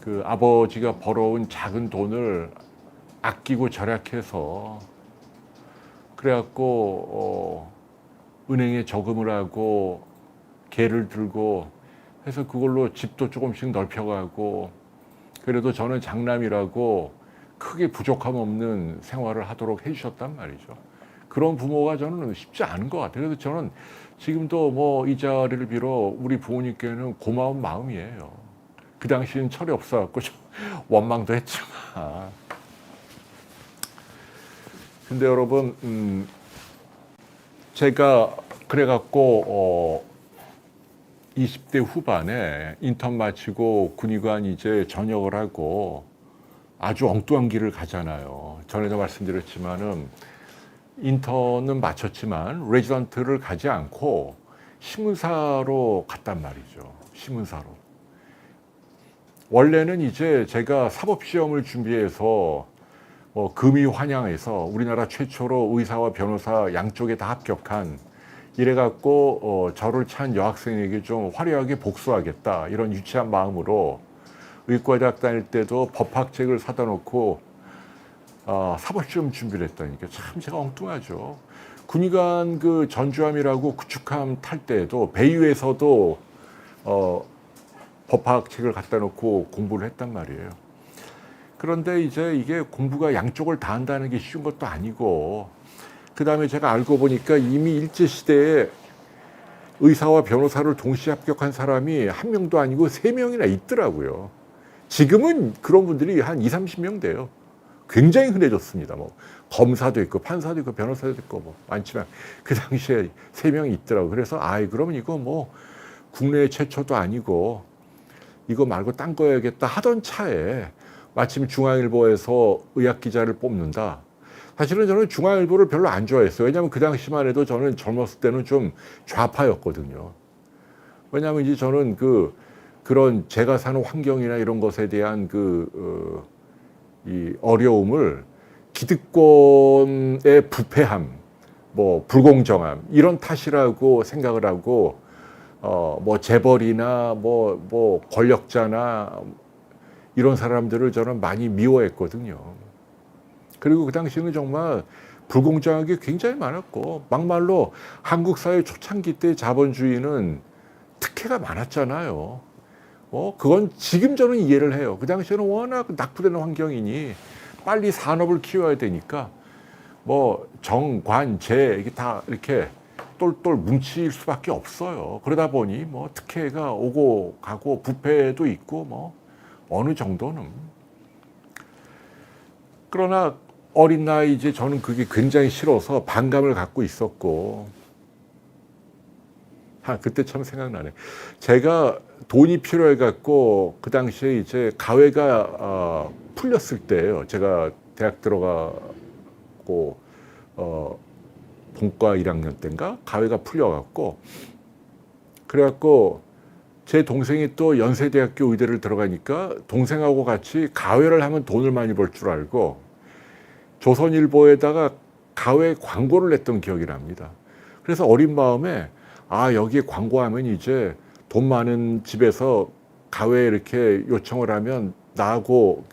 S1: 그 아버지가 벌어온 작은 돈을 아끼고 절약해서 그래갖고 은행에 저금을 하고 개를 들고 해서 그걸로 집도 조금씩 넓혀가고 그래도 저는 장남이라고 크게 부족함 없는 생활을 하도록 해주셨단 말이죠. 그런 부모가 저는 쉽지 않은 것 같아요. 그래서 저는 지금도 뭐 이 자리를 빌어 우리 부모님께는 고마운 마음이에요. 그 당시엔 철이 없어갖고 좀 원망도 했지만. 근데 여러분, 제가 그래갖고 20대 후반에 인턴 마치고 군의관 이제 전역을 하고 아주 엉뚱한 길을 가잖아요. 전에도 말씀드렸지만은 인턴은 마쳤지만 레지던트를 가지 않고 신문사로 갔단 말이죠. 신문사로. 원래는 이제 제가 사법시험을 준비해서 금이 환영해서 우리나라 최초로 의사와 변호사 양쪽에 다 합격한 이래갖고 저를 찬 여학생에게 좀 화려하게 복수하겠다 이런 유치한 마음으로 의과대학 다닐 때도 법학책을 사다 놓고 사법시험 준비를 했다니까 참 제가 엉뚱하죠. 군의관 그 전주함이라고 구축함 탈 때에도 배유에서도 법학책을 갖다 놓고 공부를 했단 말이에요. 그런데 이제 이게 공부가 양쪽을 다 한다는 게 쉬운 것도 아니고 그 다음에 제가 알고 보니까 이미 일제시대에 의사와 변호사를 동시에 합격한 사람이 한 명도 아니고 3명이나 있더라고요. 지금은 그런 분들이 한 20-30명 돼요. 굉장히 흔해졌습니다. 뭐 검사도 있고 판사도 있고 변호사도 있고 뭐 많지만 그 당시에 3명이 있더라고요. 그래서 그러면 이거 뭐 국내 최초도 아니고 이거 말고 딴 거 해야겠다 하던 차에 마침 중앙일보에서 의학기자를 뽑는다. 사실은 저는 중앙일보를 별로 안 좋아했어요. 왜냐하면 그 당시만 해도 저는 젊었을 때는 좀 좌파였거든요. 왜냐하면 이제 저는 그런 제가 사는 환경이나 이런 것에 대한 이 어려움을 기득권의 부패함, 뭐 불공정함 이런 탓이라고 생각을 하고 뭐 재벌이나 뭐 권력자나 이런 사람들을 저는 많이 미워했거든요. 그리고 그 당시에는 정말 불공정한 게 굉장히 많았고 막말로 한국 사회 초창기 때 자본주의는 특혜가 많았잖아요. 그건 지금 저는 이해를 해요. 그 당시에는 워낙 낙후되는 환경이니 빨리 산업을 키워야 되니까 뭐 정, 관, 재 이게 다 이렇게 똘똘 뭉칠 수밖에 없어요. 그러다 보니 뭐 특혜가 오고 가고 부패도 있고 뭐 어느 정도는. 그러나 어린 나이 이제 저는 그게 굉장히 싫어서 반감을 갖고 있었고 그때 참 생각나네. 제가 돈이 필요해 갖고 그 당시에 이제 가외가 풀렸을 때예요. 제가 대학 들어가고 본과 1학년 때인가 가외가 풀려 갖고 그래 갖고 제 동생이 또 연세대학교 의대를 들어가니까 동생하고 같이 가외를 하면 돈을 많이 벌 줄 알고 조선일보에다가 가외 광고를 냈던 기억이 납니다. 그래서 어린 마음에 아, 여기에 광고하면 이제 돈 많은 집에서 가외에 이렇게 요청을 하면 나하고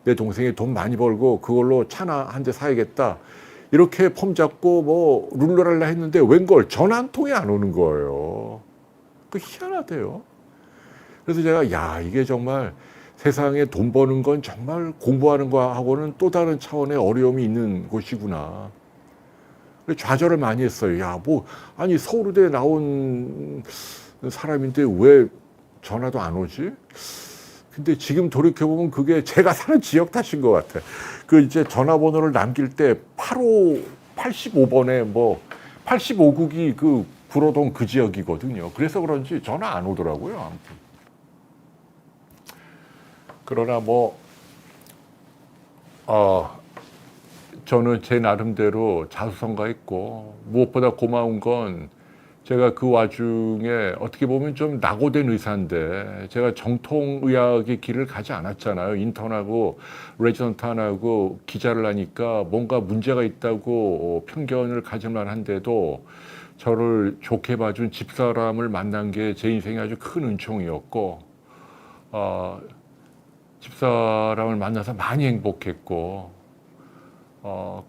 S1: 내 동생이 돈 많이 벌고 그걸로 차나 한 대 사야겠다. 이렇게 폼 잡고 뭐 룰루랄라 했는데 웬걸 전화 한 통이 안 오는 거예요. 그 희한하대요. 그래서 제가 야, 이게 정말 세상에 돈 버는 건 정말 공부하는 거하고는 또 다른 차원의 어려움이 있는 곳이구나. 좌절을 많이 했어요. 야, 뭐 아니 서울대 나온 사람인데 왜 전화도 안 오지? 근데 지금 돌이켜보면 그게 제가 사는 지역 탓인 것 같아. 그 이제 전화번호를 남길 때 85번에 뭐 85국이 그 구로동 그 지역이거든요. 그래서 그런지 전화 안 오더라고요. 아무튼. 그러나 뭐, 저는 제 나름대로 자수성가했고, 무엇보다 고마운 건 제가 그 와중에 어떻게 보면 좀 낙오된 의사인데, 제가 정통의학의 길을 가지 않았잖아요. 인턴하고 레지던트 안 하고 기자를 하니까 뭔가 문제가 있다고 편견을 가질 만한데도 저를 좋게 봐준 집사람을 만난 게 제 인생에 아주 큰 은총이었고, 집사람을 만나서 많이 행복했고,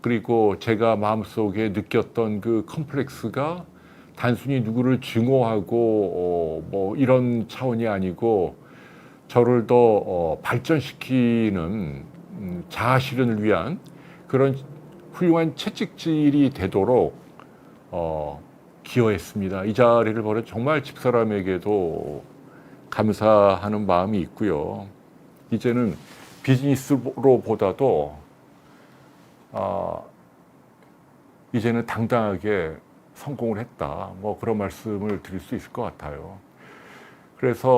S1: 그리고 제가 마음속에 느꼈던 그 컴플렉스가 단순히 누구를 증오하고 뭐 이런 차원이 아니고 저를 더 발전시키는 자아 실현을 위한 그런 훌륭한 채찍질이 되도록 기여했습니다. 이 자리를 벌여 정말 집사람에게도 감사하는 마음이 있고요. 이제는 비즈니스로 보다도 이제는 당당하게 성공을 했다. 뭐 그런 말씀을 드릴 수 있을 것 같아요. 그래서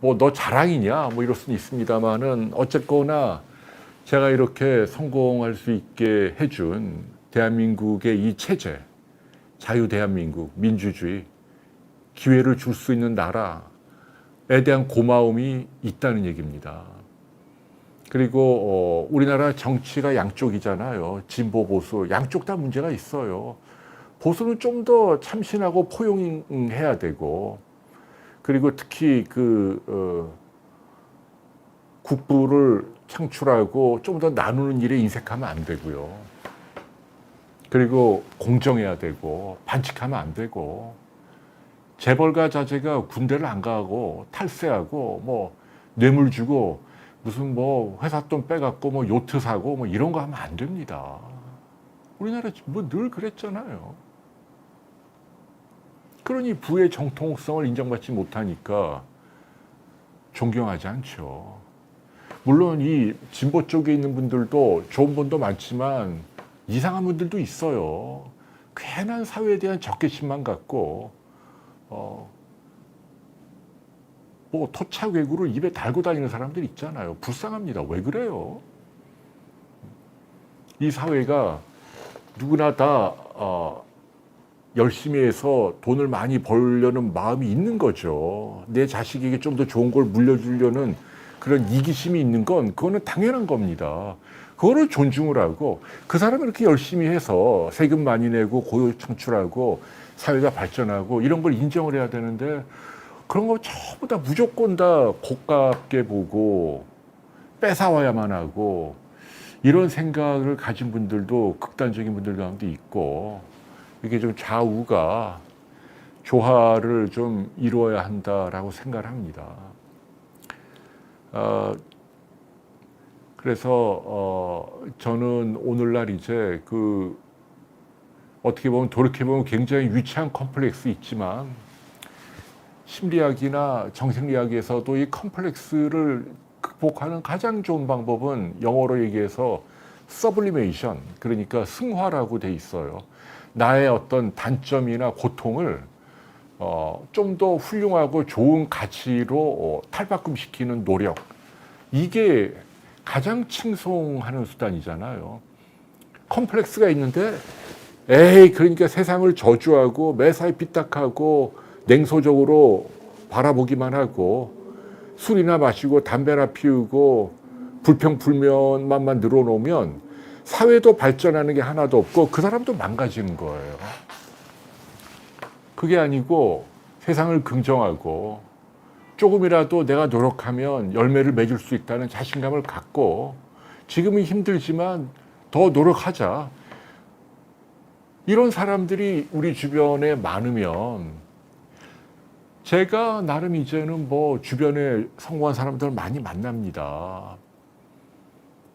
S1: 뭐 너 자랑이냐 뭐 이럴 수는 있습니다만은 어쨌거나 제가 이렇게 성공할 수 있게 해준 대한민국의 이 체제, 자유 대한민국, 민주주의, 기회를 줄 수 있는 나라에 대한 고마움이 있다는 얘기입니다. 그리고 우리나라 정치가 양쪽이잖아요. 진보 보수 양쪽 다 문제가 있어요. 보수는 좀 더 참신하고 포용해야 되고, 그리고 특히 그 국부를 창출하고 좀 더 나누는 일에 인색하면 안 되고요. 그리고 공정해야 되고 반칙하면 안 되고, 재벌가 자제가 군대를 안 가고 탈세하고 뭐 뇌물 주고 무슨 뭐 회사 돈 빼갖고 뭐 요트 사고 뭐 이런 거 하면 안 됩니다. 우리나라 뭐 늘 그랬잖아요. 그러니 부의 정통성을 인정받지 못하니까 존경하지 않죠. 물론 이 진보 쪽에 있는 분들도 좋은 분도 많지만 이상한 분들도 있어요. 괜한 사회에 대한 적개심만 갖고 뭐 토착외구를 입에 달고 다니는 사람들 있잖아요. 불쌍합니다. 왜 그래요? 이 사회가 누구나 다 열심히 해서 돈을 많이 벌려는 마음이 있는 거죠. 내 자식에게 좀 더 좋은 걸 물려주려는 그런 이기심이 있는 건 그거는 당연한 겁니다. 그거를 존중을 하고 그 사람이 이렇게 열심히 해서 세금 많이 내고 고용 창출하고 사회가 발전하고 이런 걸 인정을 해야 되는데, 그런 거 전부 다 무조건 다 고깝게 보고 뺏어와야만 하고 이런 생각을 가진 분들도 극단적인 분들 가운데 있고, 이게 좀 좌우가 조화를 좀 이루어야 한다라고 생각을 합니다. 그래서 저는 오늘날 이제 그 어떻게 보면 돌이켜보면 굉장히 유치한 컴플렉스 있지만 심리학이나 정신의학에서도 이 컴플렉스를 극복하는 가장 좋은 방법은 영어로 얘기해서 서블리메이션, 그러니까 승화라고 돼 있어요. 나의 어떤 단점이나 고통을 좀 더 훌륭하고 좋은 가치로 탈바꿈시키는 노력, 이게 가장 칭송하는 수단이잖아요. 컴플렉스가 있는데 에이 그러니까 세상을 저주하고 매사에 삐딱하고 냉소적으로 바라보기만 하고 술이나 마시고 담배나 피우고 불평불만만 늘어놓으면 사회도 발전하는 게 하나도 없고 그 사람도 망가지는 거예요. 그게 아니고 세상을 긍정하고 조금이라도 내가 노력하면 열매를 맺을 수 있다는 자신감을 갖고 지금은 힘들지만 더 노력하자. 이런 사람들이 우리 주변에 많으면 제가 나름 이제는 뭐 주변에 성공한 사람들을 많이 만납니다.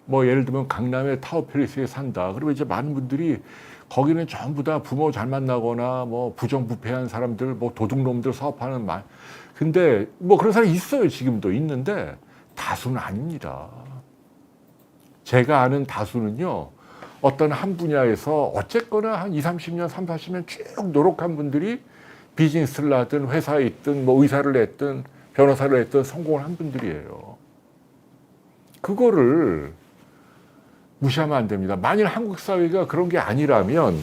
S1: 뭐 예를 들면 강남의 타워팰리스에 산다. 그러면 이제 많은 분들이 거기는 전부 다 부모 잘 만나거나 뭐 부정부패한 사람들, 뭐 도둑놈들 사업하는 말. 근데 뭐 그런 사람이 있어요. 지금도 있는데 다수는 아닙니다. 제가 아는 다수는요. 어떤 한 분야에서 어쨌거나 한 20, 30년, 30, 40년 쭉 노력한 분들이 비즈니스를 하든 회사에 있든 뭐 의사를 했든 변호사를 했든 성공을 한 분들이에요. 그거를 무시하면 안 됩니다. 만일 한국 사회가 그런 게 아니라면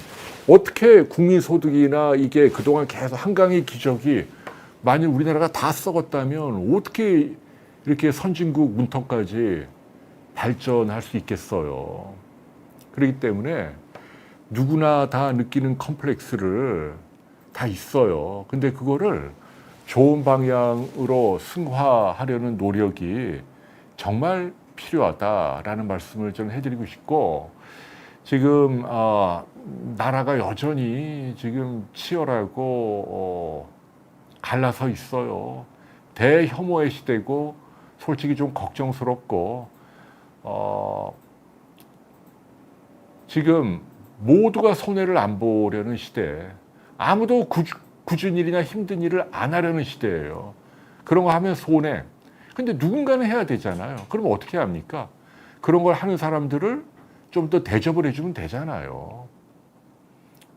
S1: 어떻게 국민소득이나 이게 그동안 계속 한강의 기적이 만일 우리나라가 다 썩었다면 어떻게 이렇게 선진국 문턱까지 발전할 수 있겠어요. 그렇기 때문에 누구나 다 느끼는 컴플렉스를 다 있어요. 근데 그거를 좋은 방향으로 승화하려는 노력이 정말 필요하다라는 말씀을 저는 해드리고 싶고, 지금 나라가 여전히 지금 치열하고 갈라서 있어요. 대혐오의 시대고 솔직히 좀 걱정스럽고 지금 모두가 손해를 안 보려는 시대, 아무도 굳은 일이나 힘든 일을 안 하려는 시대예요. 그런 거 하면 손해. 근데 누군가는 해야 되잖아요. 그럼 어떻게 합니까? 그런 걸 하는 사람들을 좀 더 대접을 해주면 되잖아요.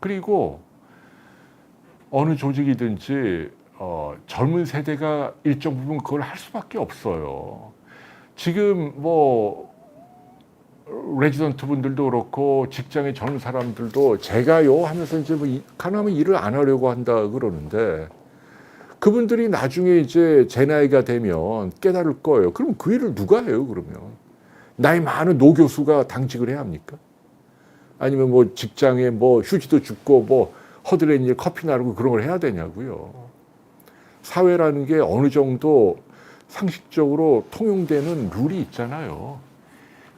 S1: 그리고 어느 조직이든지 젊은 세대가 일정 부분 그걸 할 수밖에 없어요. 지금 뭐 레지던트 분들도 그렇고 직장의 젊은 사람들도 제가요 하면서 이제 뭐 가능하면 일을 안 하려고 한다 그러는데, 그분들이 나중에 이제 제 나이가 되면 깨달을 거예요. 그럼 그 일을 누가 해요? 그러면 나이 많은 노 교수가 당직을 해야 합니까? 아니면 뭐 직장에 뭐 휴지도 줍고 뭐 허드렛 일 커피 나르고 그런 걸 해야 되냐고요. 사회라는 게 어느 정도 상식적으로 통용되는 룰이 있잖아요.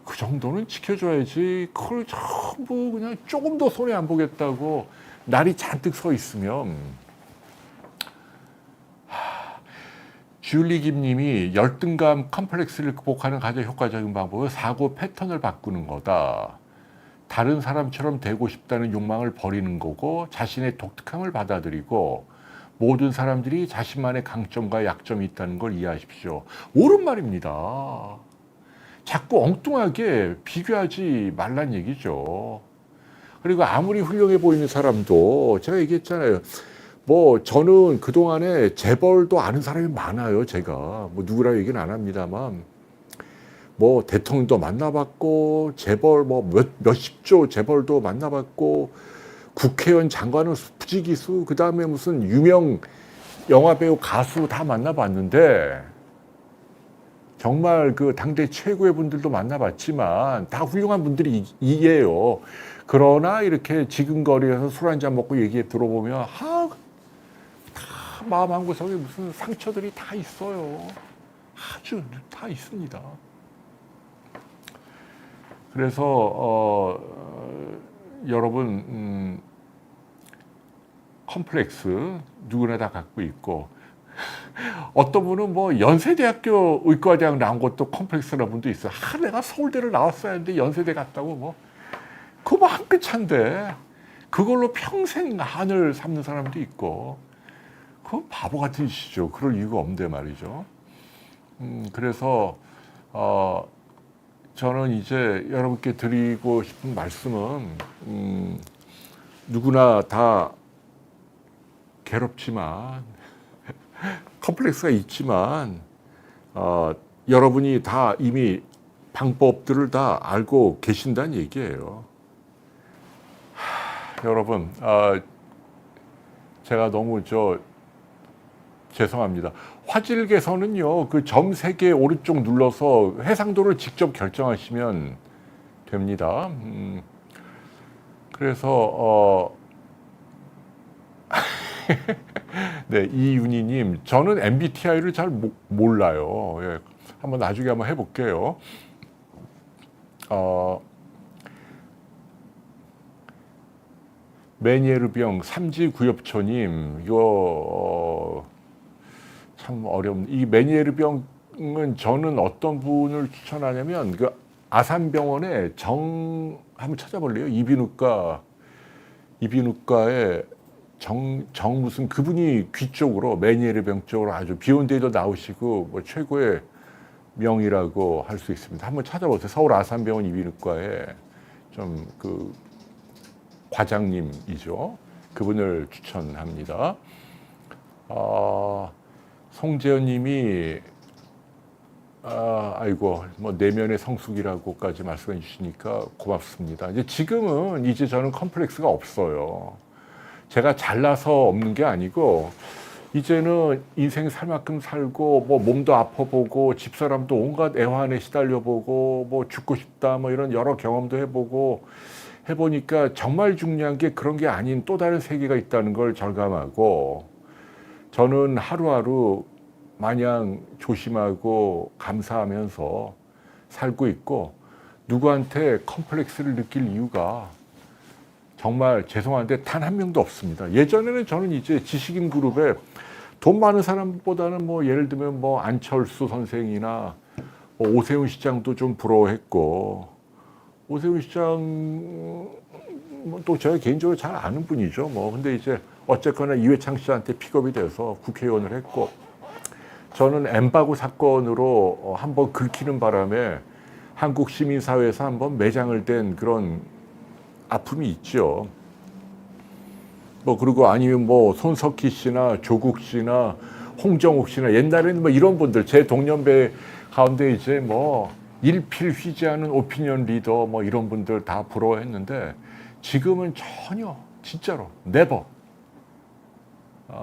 S1: 그 정도는 지켜줘야지. 그걸 전부 그냥 조금 더 손해 안 보겠다고 날이 잔뜩 서 있으면. 줄리 김님이 열등감 컴플렉스를 극복하는 가장 효과적인 방법은 사고 패턴을 바꾸는 거다. 다른 사람처럼 되고 싶다는 욕망을 버리는 거고 자신의 독특함을 받아들이고 모든 사람들이 자신만의 강점과 약점이 있다는 걸 이해하십시오. 옳은 말입니다. 자꾸 엉뚱하게 비교하지 말란 얘기죠. 그리고 아무리 훌륭해 보이는 사람도 제가 얘기했잖아요. 뭐 저는 그동안에 재벌도 아는 사람이 많아요. 제가 뭐 누구라 얘기는 안 합니다만 뭐 대통령도 만나봤고 재벌 뭐 몇십조 재벌도 만나봤고 국회의원 장관은 부지기수, 그 다음에 무슨 유명 영화배우 가수 다 만나봤는데 정말 그 당대 최고의 분들도 만나봤지만 다 훌륭한 분들이에요. 그러나 이렇게 지근거리에서 술 한잔 먹고 얘기 들어보면 다 마음 한구석에 무슨 상처들이 다 있어요. 아주 다 있습니다. 그래서 여러분 컴플렉스 누구나 다 갖고 있고, 어떤 분은 뭐 연세대학교 의과대학 나온 것도 컴플렉스라는 분도 있어요. 내가 서울대를 나왔어야 했는데 연세대 갔다고 뭐 그거 뭐 한 끗 차인데 그걸로 평생 한을 삼는 사람도 있고, 그건 바보 같은 짓이죠. 그럴 이유가 없는데 말이죠. 그래서 저는 이제 여러분께 드리고 싶은 말씀은 누구나 다 괴롭지만 컴플렉스가 있지만 여러분이 다 이미 방법들을 다 알고 계신다는 얘기예요. 여러분 제가 너무 죄송합니다. 화질 개선은요, 그 점 3개 오른쪽 눌러서 해상도를 직접 결정하시면 됩니다. 그래서 네, 이윤희님, 저는 MBTI를 잘 몰라요. 예, 한번 나중에 한번 해볼게요. 메니에르병 삼지구엽초님, 이거 참 어려운. 이 메니에르병은 저는 어떤 분을 추천하냐면 그 아산병원에 한번 찾아볼래요? 이비인후과에 정 무슨 그분이 귀 쪽으로 메니에르병 쪽으로 아주 비욘데이도 나오시고 뭐 최고의 명이라고 할 수 있습니다. 한번 찾아보세요. 서울 아산병원 이비인후과에 좀 그 과장님이죠. 그분을 추천합니다. 송재현님이 아이고 뭐 내면의 성숙이라고까지 말씀해 주시니까 고맙습니다. 지금은 저는 컴플렉스가 없어요. 제가 잘나서 없는 게 아니고 이제는 인생 살 만큼 살고 뭐 몸도 아파보고 집사람도 온갖 애환에 시달려보고 뭐 죽고 싶다 뭐 이런 여러 경험도 해보니까 정말 중요한 게 그런 게 아닌 또 다른 세계가 있다는 걸 절감하고 저는 하루하루 마냥 조심하고 감사하면서 살고 있고 누구한테 컴플렉스를 느낄 이유가 정말 죄송한데 단 한 명도 없습니다. 예전에는 저는 이제 지식인 그룹에 돈 많은 사람보다는 뭐 예를 들면 뭐 안철수 선생이나 뭐 오세훈 시장도 좀 부러워했고 오세훈 시장 또 제가 개인적으로 잘 아는 분이죠. 뭐 근데 이제 어쨌거나 이회창 씨한테 픽업이 돼서 국회의원을 했고 저는 엠바고 사건으로 한번 긁히는 바람에 한국 시민사회에서 한번 매장을 댄 그런 아픔이 있죠. 뭐 그리고 아니면 뭐 손석희 씨나 조국 씨나 홍정욱 씨나 옛날에는 뭐 이런 분들 제 동년배 가운데 이제 뭐 일필휘지하는 오피니언 리더 뭐 이런 분들 다 부러워했는데 지금은 전혀 진짜로 네버.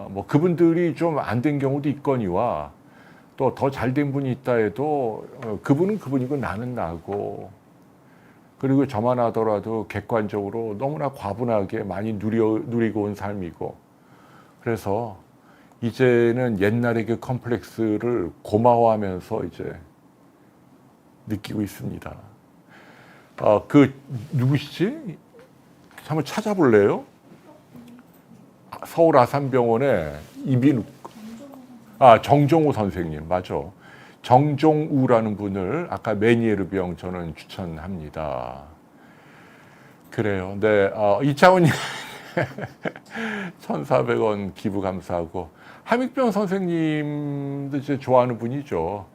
S1: 뭐 그분들이 좀 안 된 경우도 있거니와 또 더 잘된 분이 있다 해도 그분은 그분이고 나는 나고 그리고 저만 하더라도 객관적으로 너무나 과분하게 많이 누리고 온 삶이고 그래서 이제는 옛날의 그 컴플렉스를 고마워하면서 이제 느끼고 있습니다. 그 누구시지? 한번 찾아볼래요? 서울 아산병원에 정종우 선생님 맞아. 정종우라는 분을 아까 메니에르병 저는 추천합니다. 그래요. 네, 이창훈님 1,400원 기부 감사하고 함익병 선생님도 이제 좋아하는 분이죠.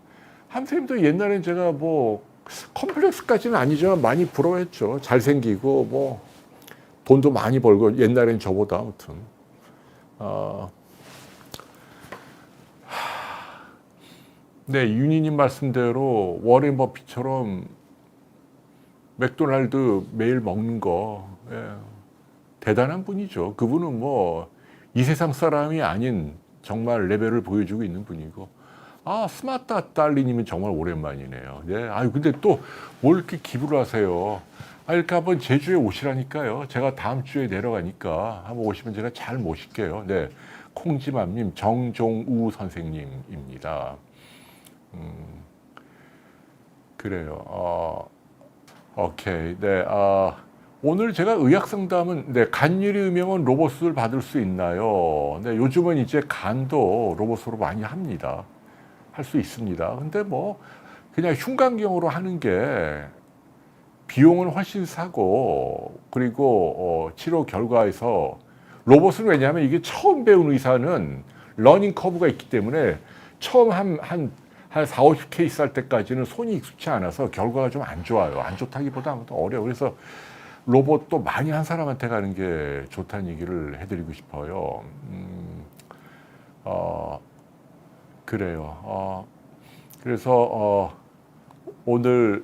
S1: 함 선생님도 옛날엔 제가 뭐 컴플렉스까지는 아니지만 많이 부러워했죠. 잘생기고 뭐 돈도 많이 벌고 옛날엔 저보다 아무튼. 네, 윤희님 말씀대로 워렌 버핏처럼 맥도날드 매일 먹는 거 대단한 분이죠. 그분은 뭐 이 세상 사람이 아닌 정말 레벨을 보여주고 있는 분이고 스마트 딸리님은 정말 오랜만이네요. 네, 근데 또 뭘 이렇게 기부를 하세요? 이렇게 한번 제주에 오시라니까요. 제가 다음 주에 내려가니까 한번 오시면 제가 잘 모실게요. 네, 콩지맘님 정종우 선생님입니다. 그래요. 오케이. 네. 오늘 제가 의학 상담은 간유리 음영은 로봇을 받을 수 있나요? 네, 요즘은 이제 간도 로봇으로 많이 합니다. 할 수 있습니다. 근데 뭐 그냥 흉곽경으로 하는 게 비용은 훨씬 싸고 그리고 치료 결과에서 로봇은 왜냐하면 이게 처음 배운 의사는 러닝 커브가 있기 때문에 처음 한 4, 50케이스 할 때까지는 손이 익숙치 않아서 결과가 좀 안 좋아요. 안 좋다기보다 아무튼 어려워. 그래서 로봇도 많이 한 사람한테 가는 게 좋다는 얘기를 해드리고 싶어요. 그래요. 그래서 오늘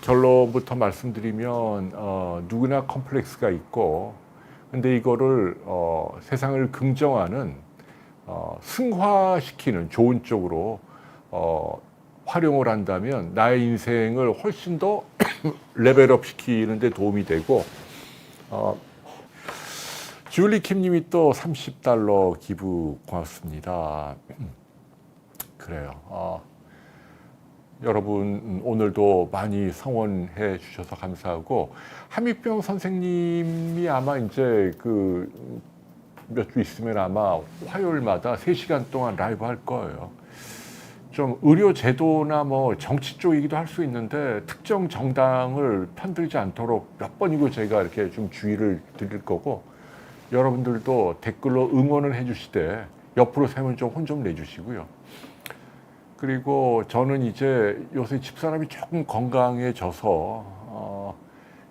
S1: 결론부터 말씀드리면 누구나 컴플렉스가 있고 근데 이거를 세상을 긍정하는 승화시키는 좋은 쪽으로 활용을 한다면 나의 인생을 훨씬 더 레벨업 시키는 데 도움이 되고, 줄리킴 님이 또 $30 기부 고맙습니다. 그래요. 여러분 오늘도 많이 성원해 주셔서 감사하고, 함익병 선생님이 아마 이제 그 몇 주 있으면 아마 화요일마다 3시간 동안 라이브 할 거예요. 좀 의료 제도나 뭐 정치 쪽이기도 할 수 있는데 특정 정당을 편들지 않도록 몇 번이고 제가 이렇게 좀 주의를 드릴 거고, 여러분들도 댓글로 응원을 해주시되 옆으로 세면 좀 혼 좀 내주시고요. 그리고 저는 이제 요새 집사람이 조금 건강해져서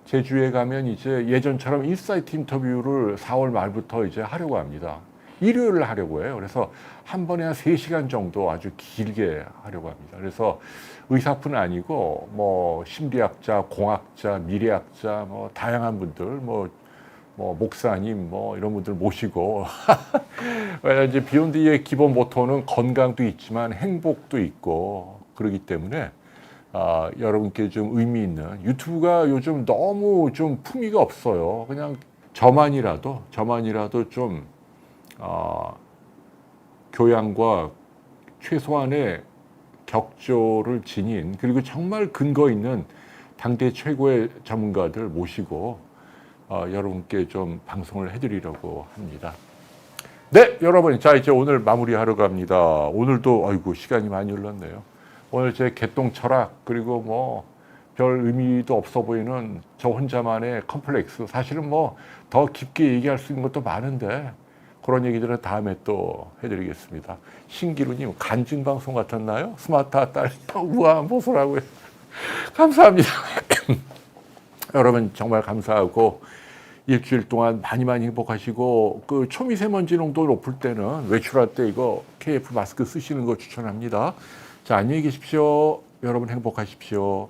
S1: 제주에 가면 이제 예전처럼 인사이트 인터뷰를 4월 말부터 이제 하려고 합니다. 일요일을 하려고 해요. 그래서 한 번에 한 3시간 정도 아주 길게 하려고 합니다. 그래서 의사뿐 아니고 뭐 심리학자, 공학자, 미래학자, 뭐 다양한 분들, 뭐 목사님, 뭐 이런 분들 모시고 왜냐면 이제 비욘드의 기본 모토는 건강도 있지만 행복도 있고 그러기 때문에 여러분께 좀 의미 있는, 유튜브가 요즘 너무 좀 품위가 없어요. 그냥 저만이라도 좀 교양과 최소한의 격조를 지닌, 그리고 정말 근거 있는 당대 최고의 전문가들 모시고 여러분께 좀 방송을 해드리려고 합니다. 네, 여러분, 자 이제 오늘 마무리하러 갑니다. 오늘도 아이고 시간이 많이 흘렀네요. 오늘 제 개똥 철학, 그리고 뭐 별 의미도 없어 보이는 저 혼자만의 컴플렉스, 사실은 뭐 더 깊게 얘기할 수 있는 것도 많은데 그런 얘기들은 다음에 또 해드리겠습니다. 신기루님, 간증 방송 같았나요? 스마트하 딸 우아한 보소라고요. 감사합니다. 여러분 정말 감사하고, 일주일 동안 많이 행복하시고, 그 초미세먼지 농도 높을 때는 외출할 때 이거 KF 마스크 쓰시는 거 추천합니다. 자, 안녕히 계십시오. 여러분 행복하십시오.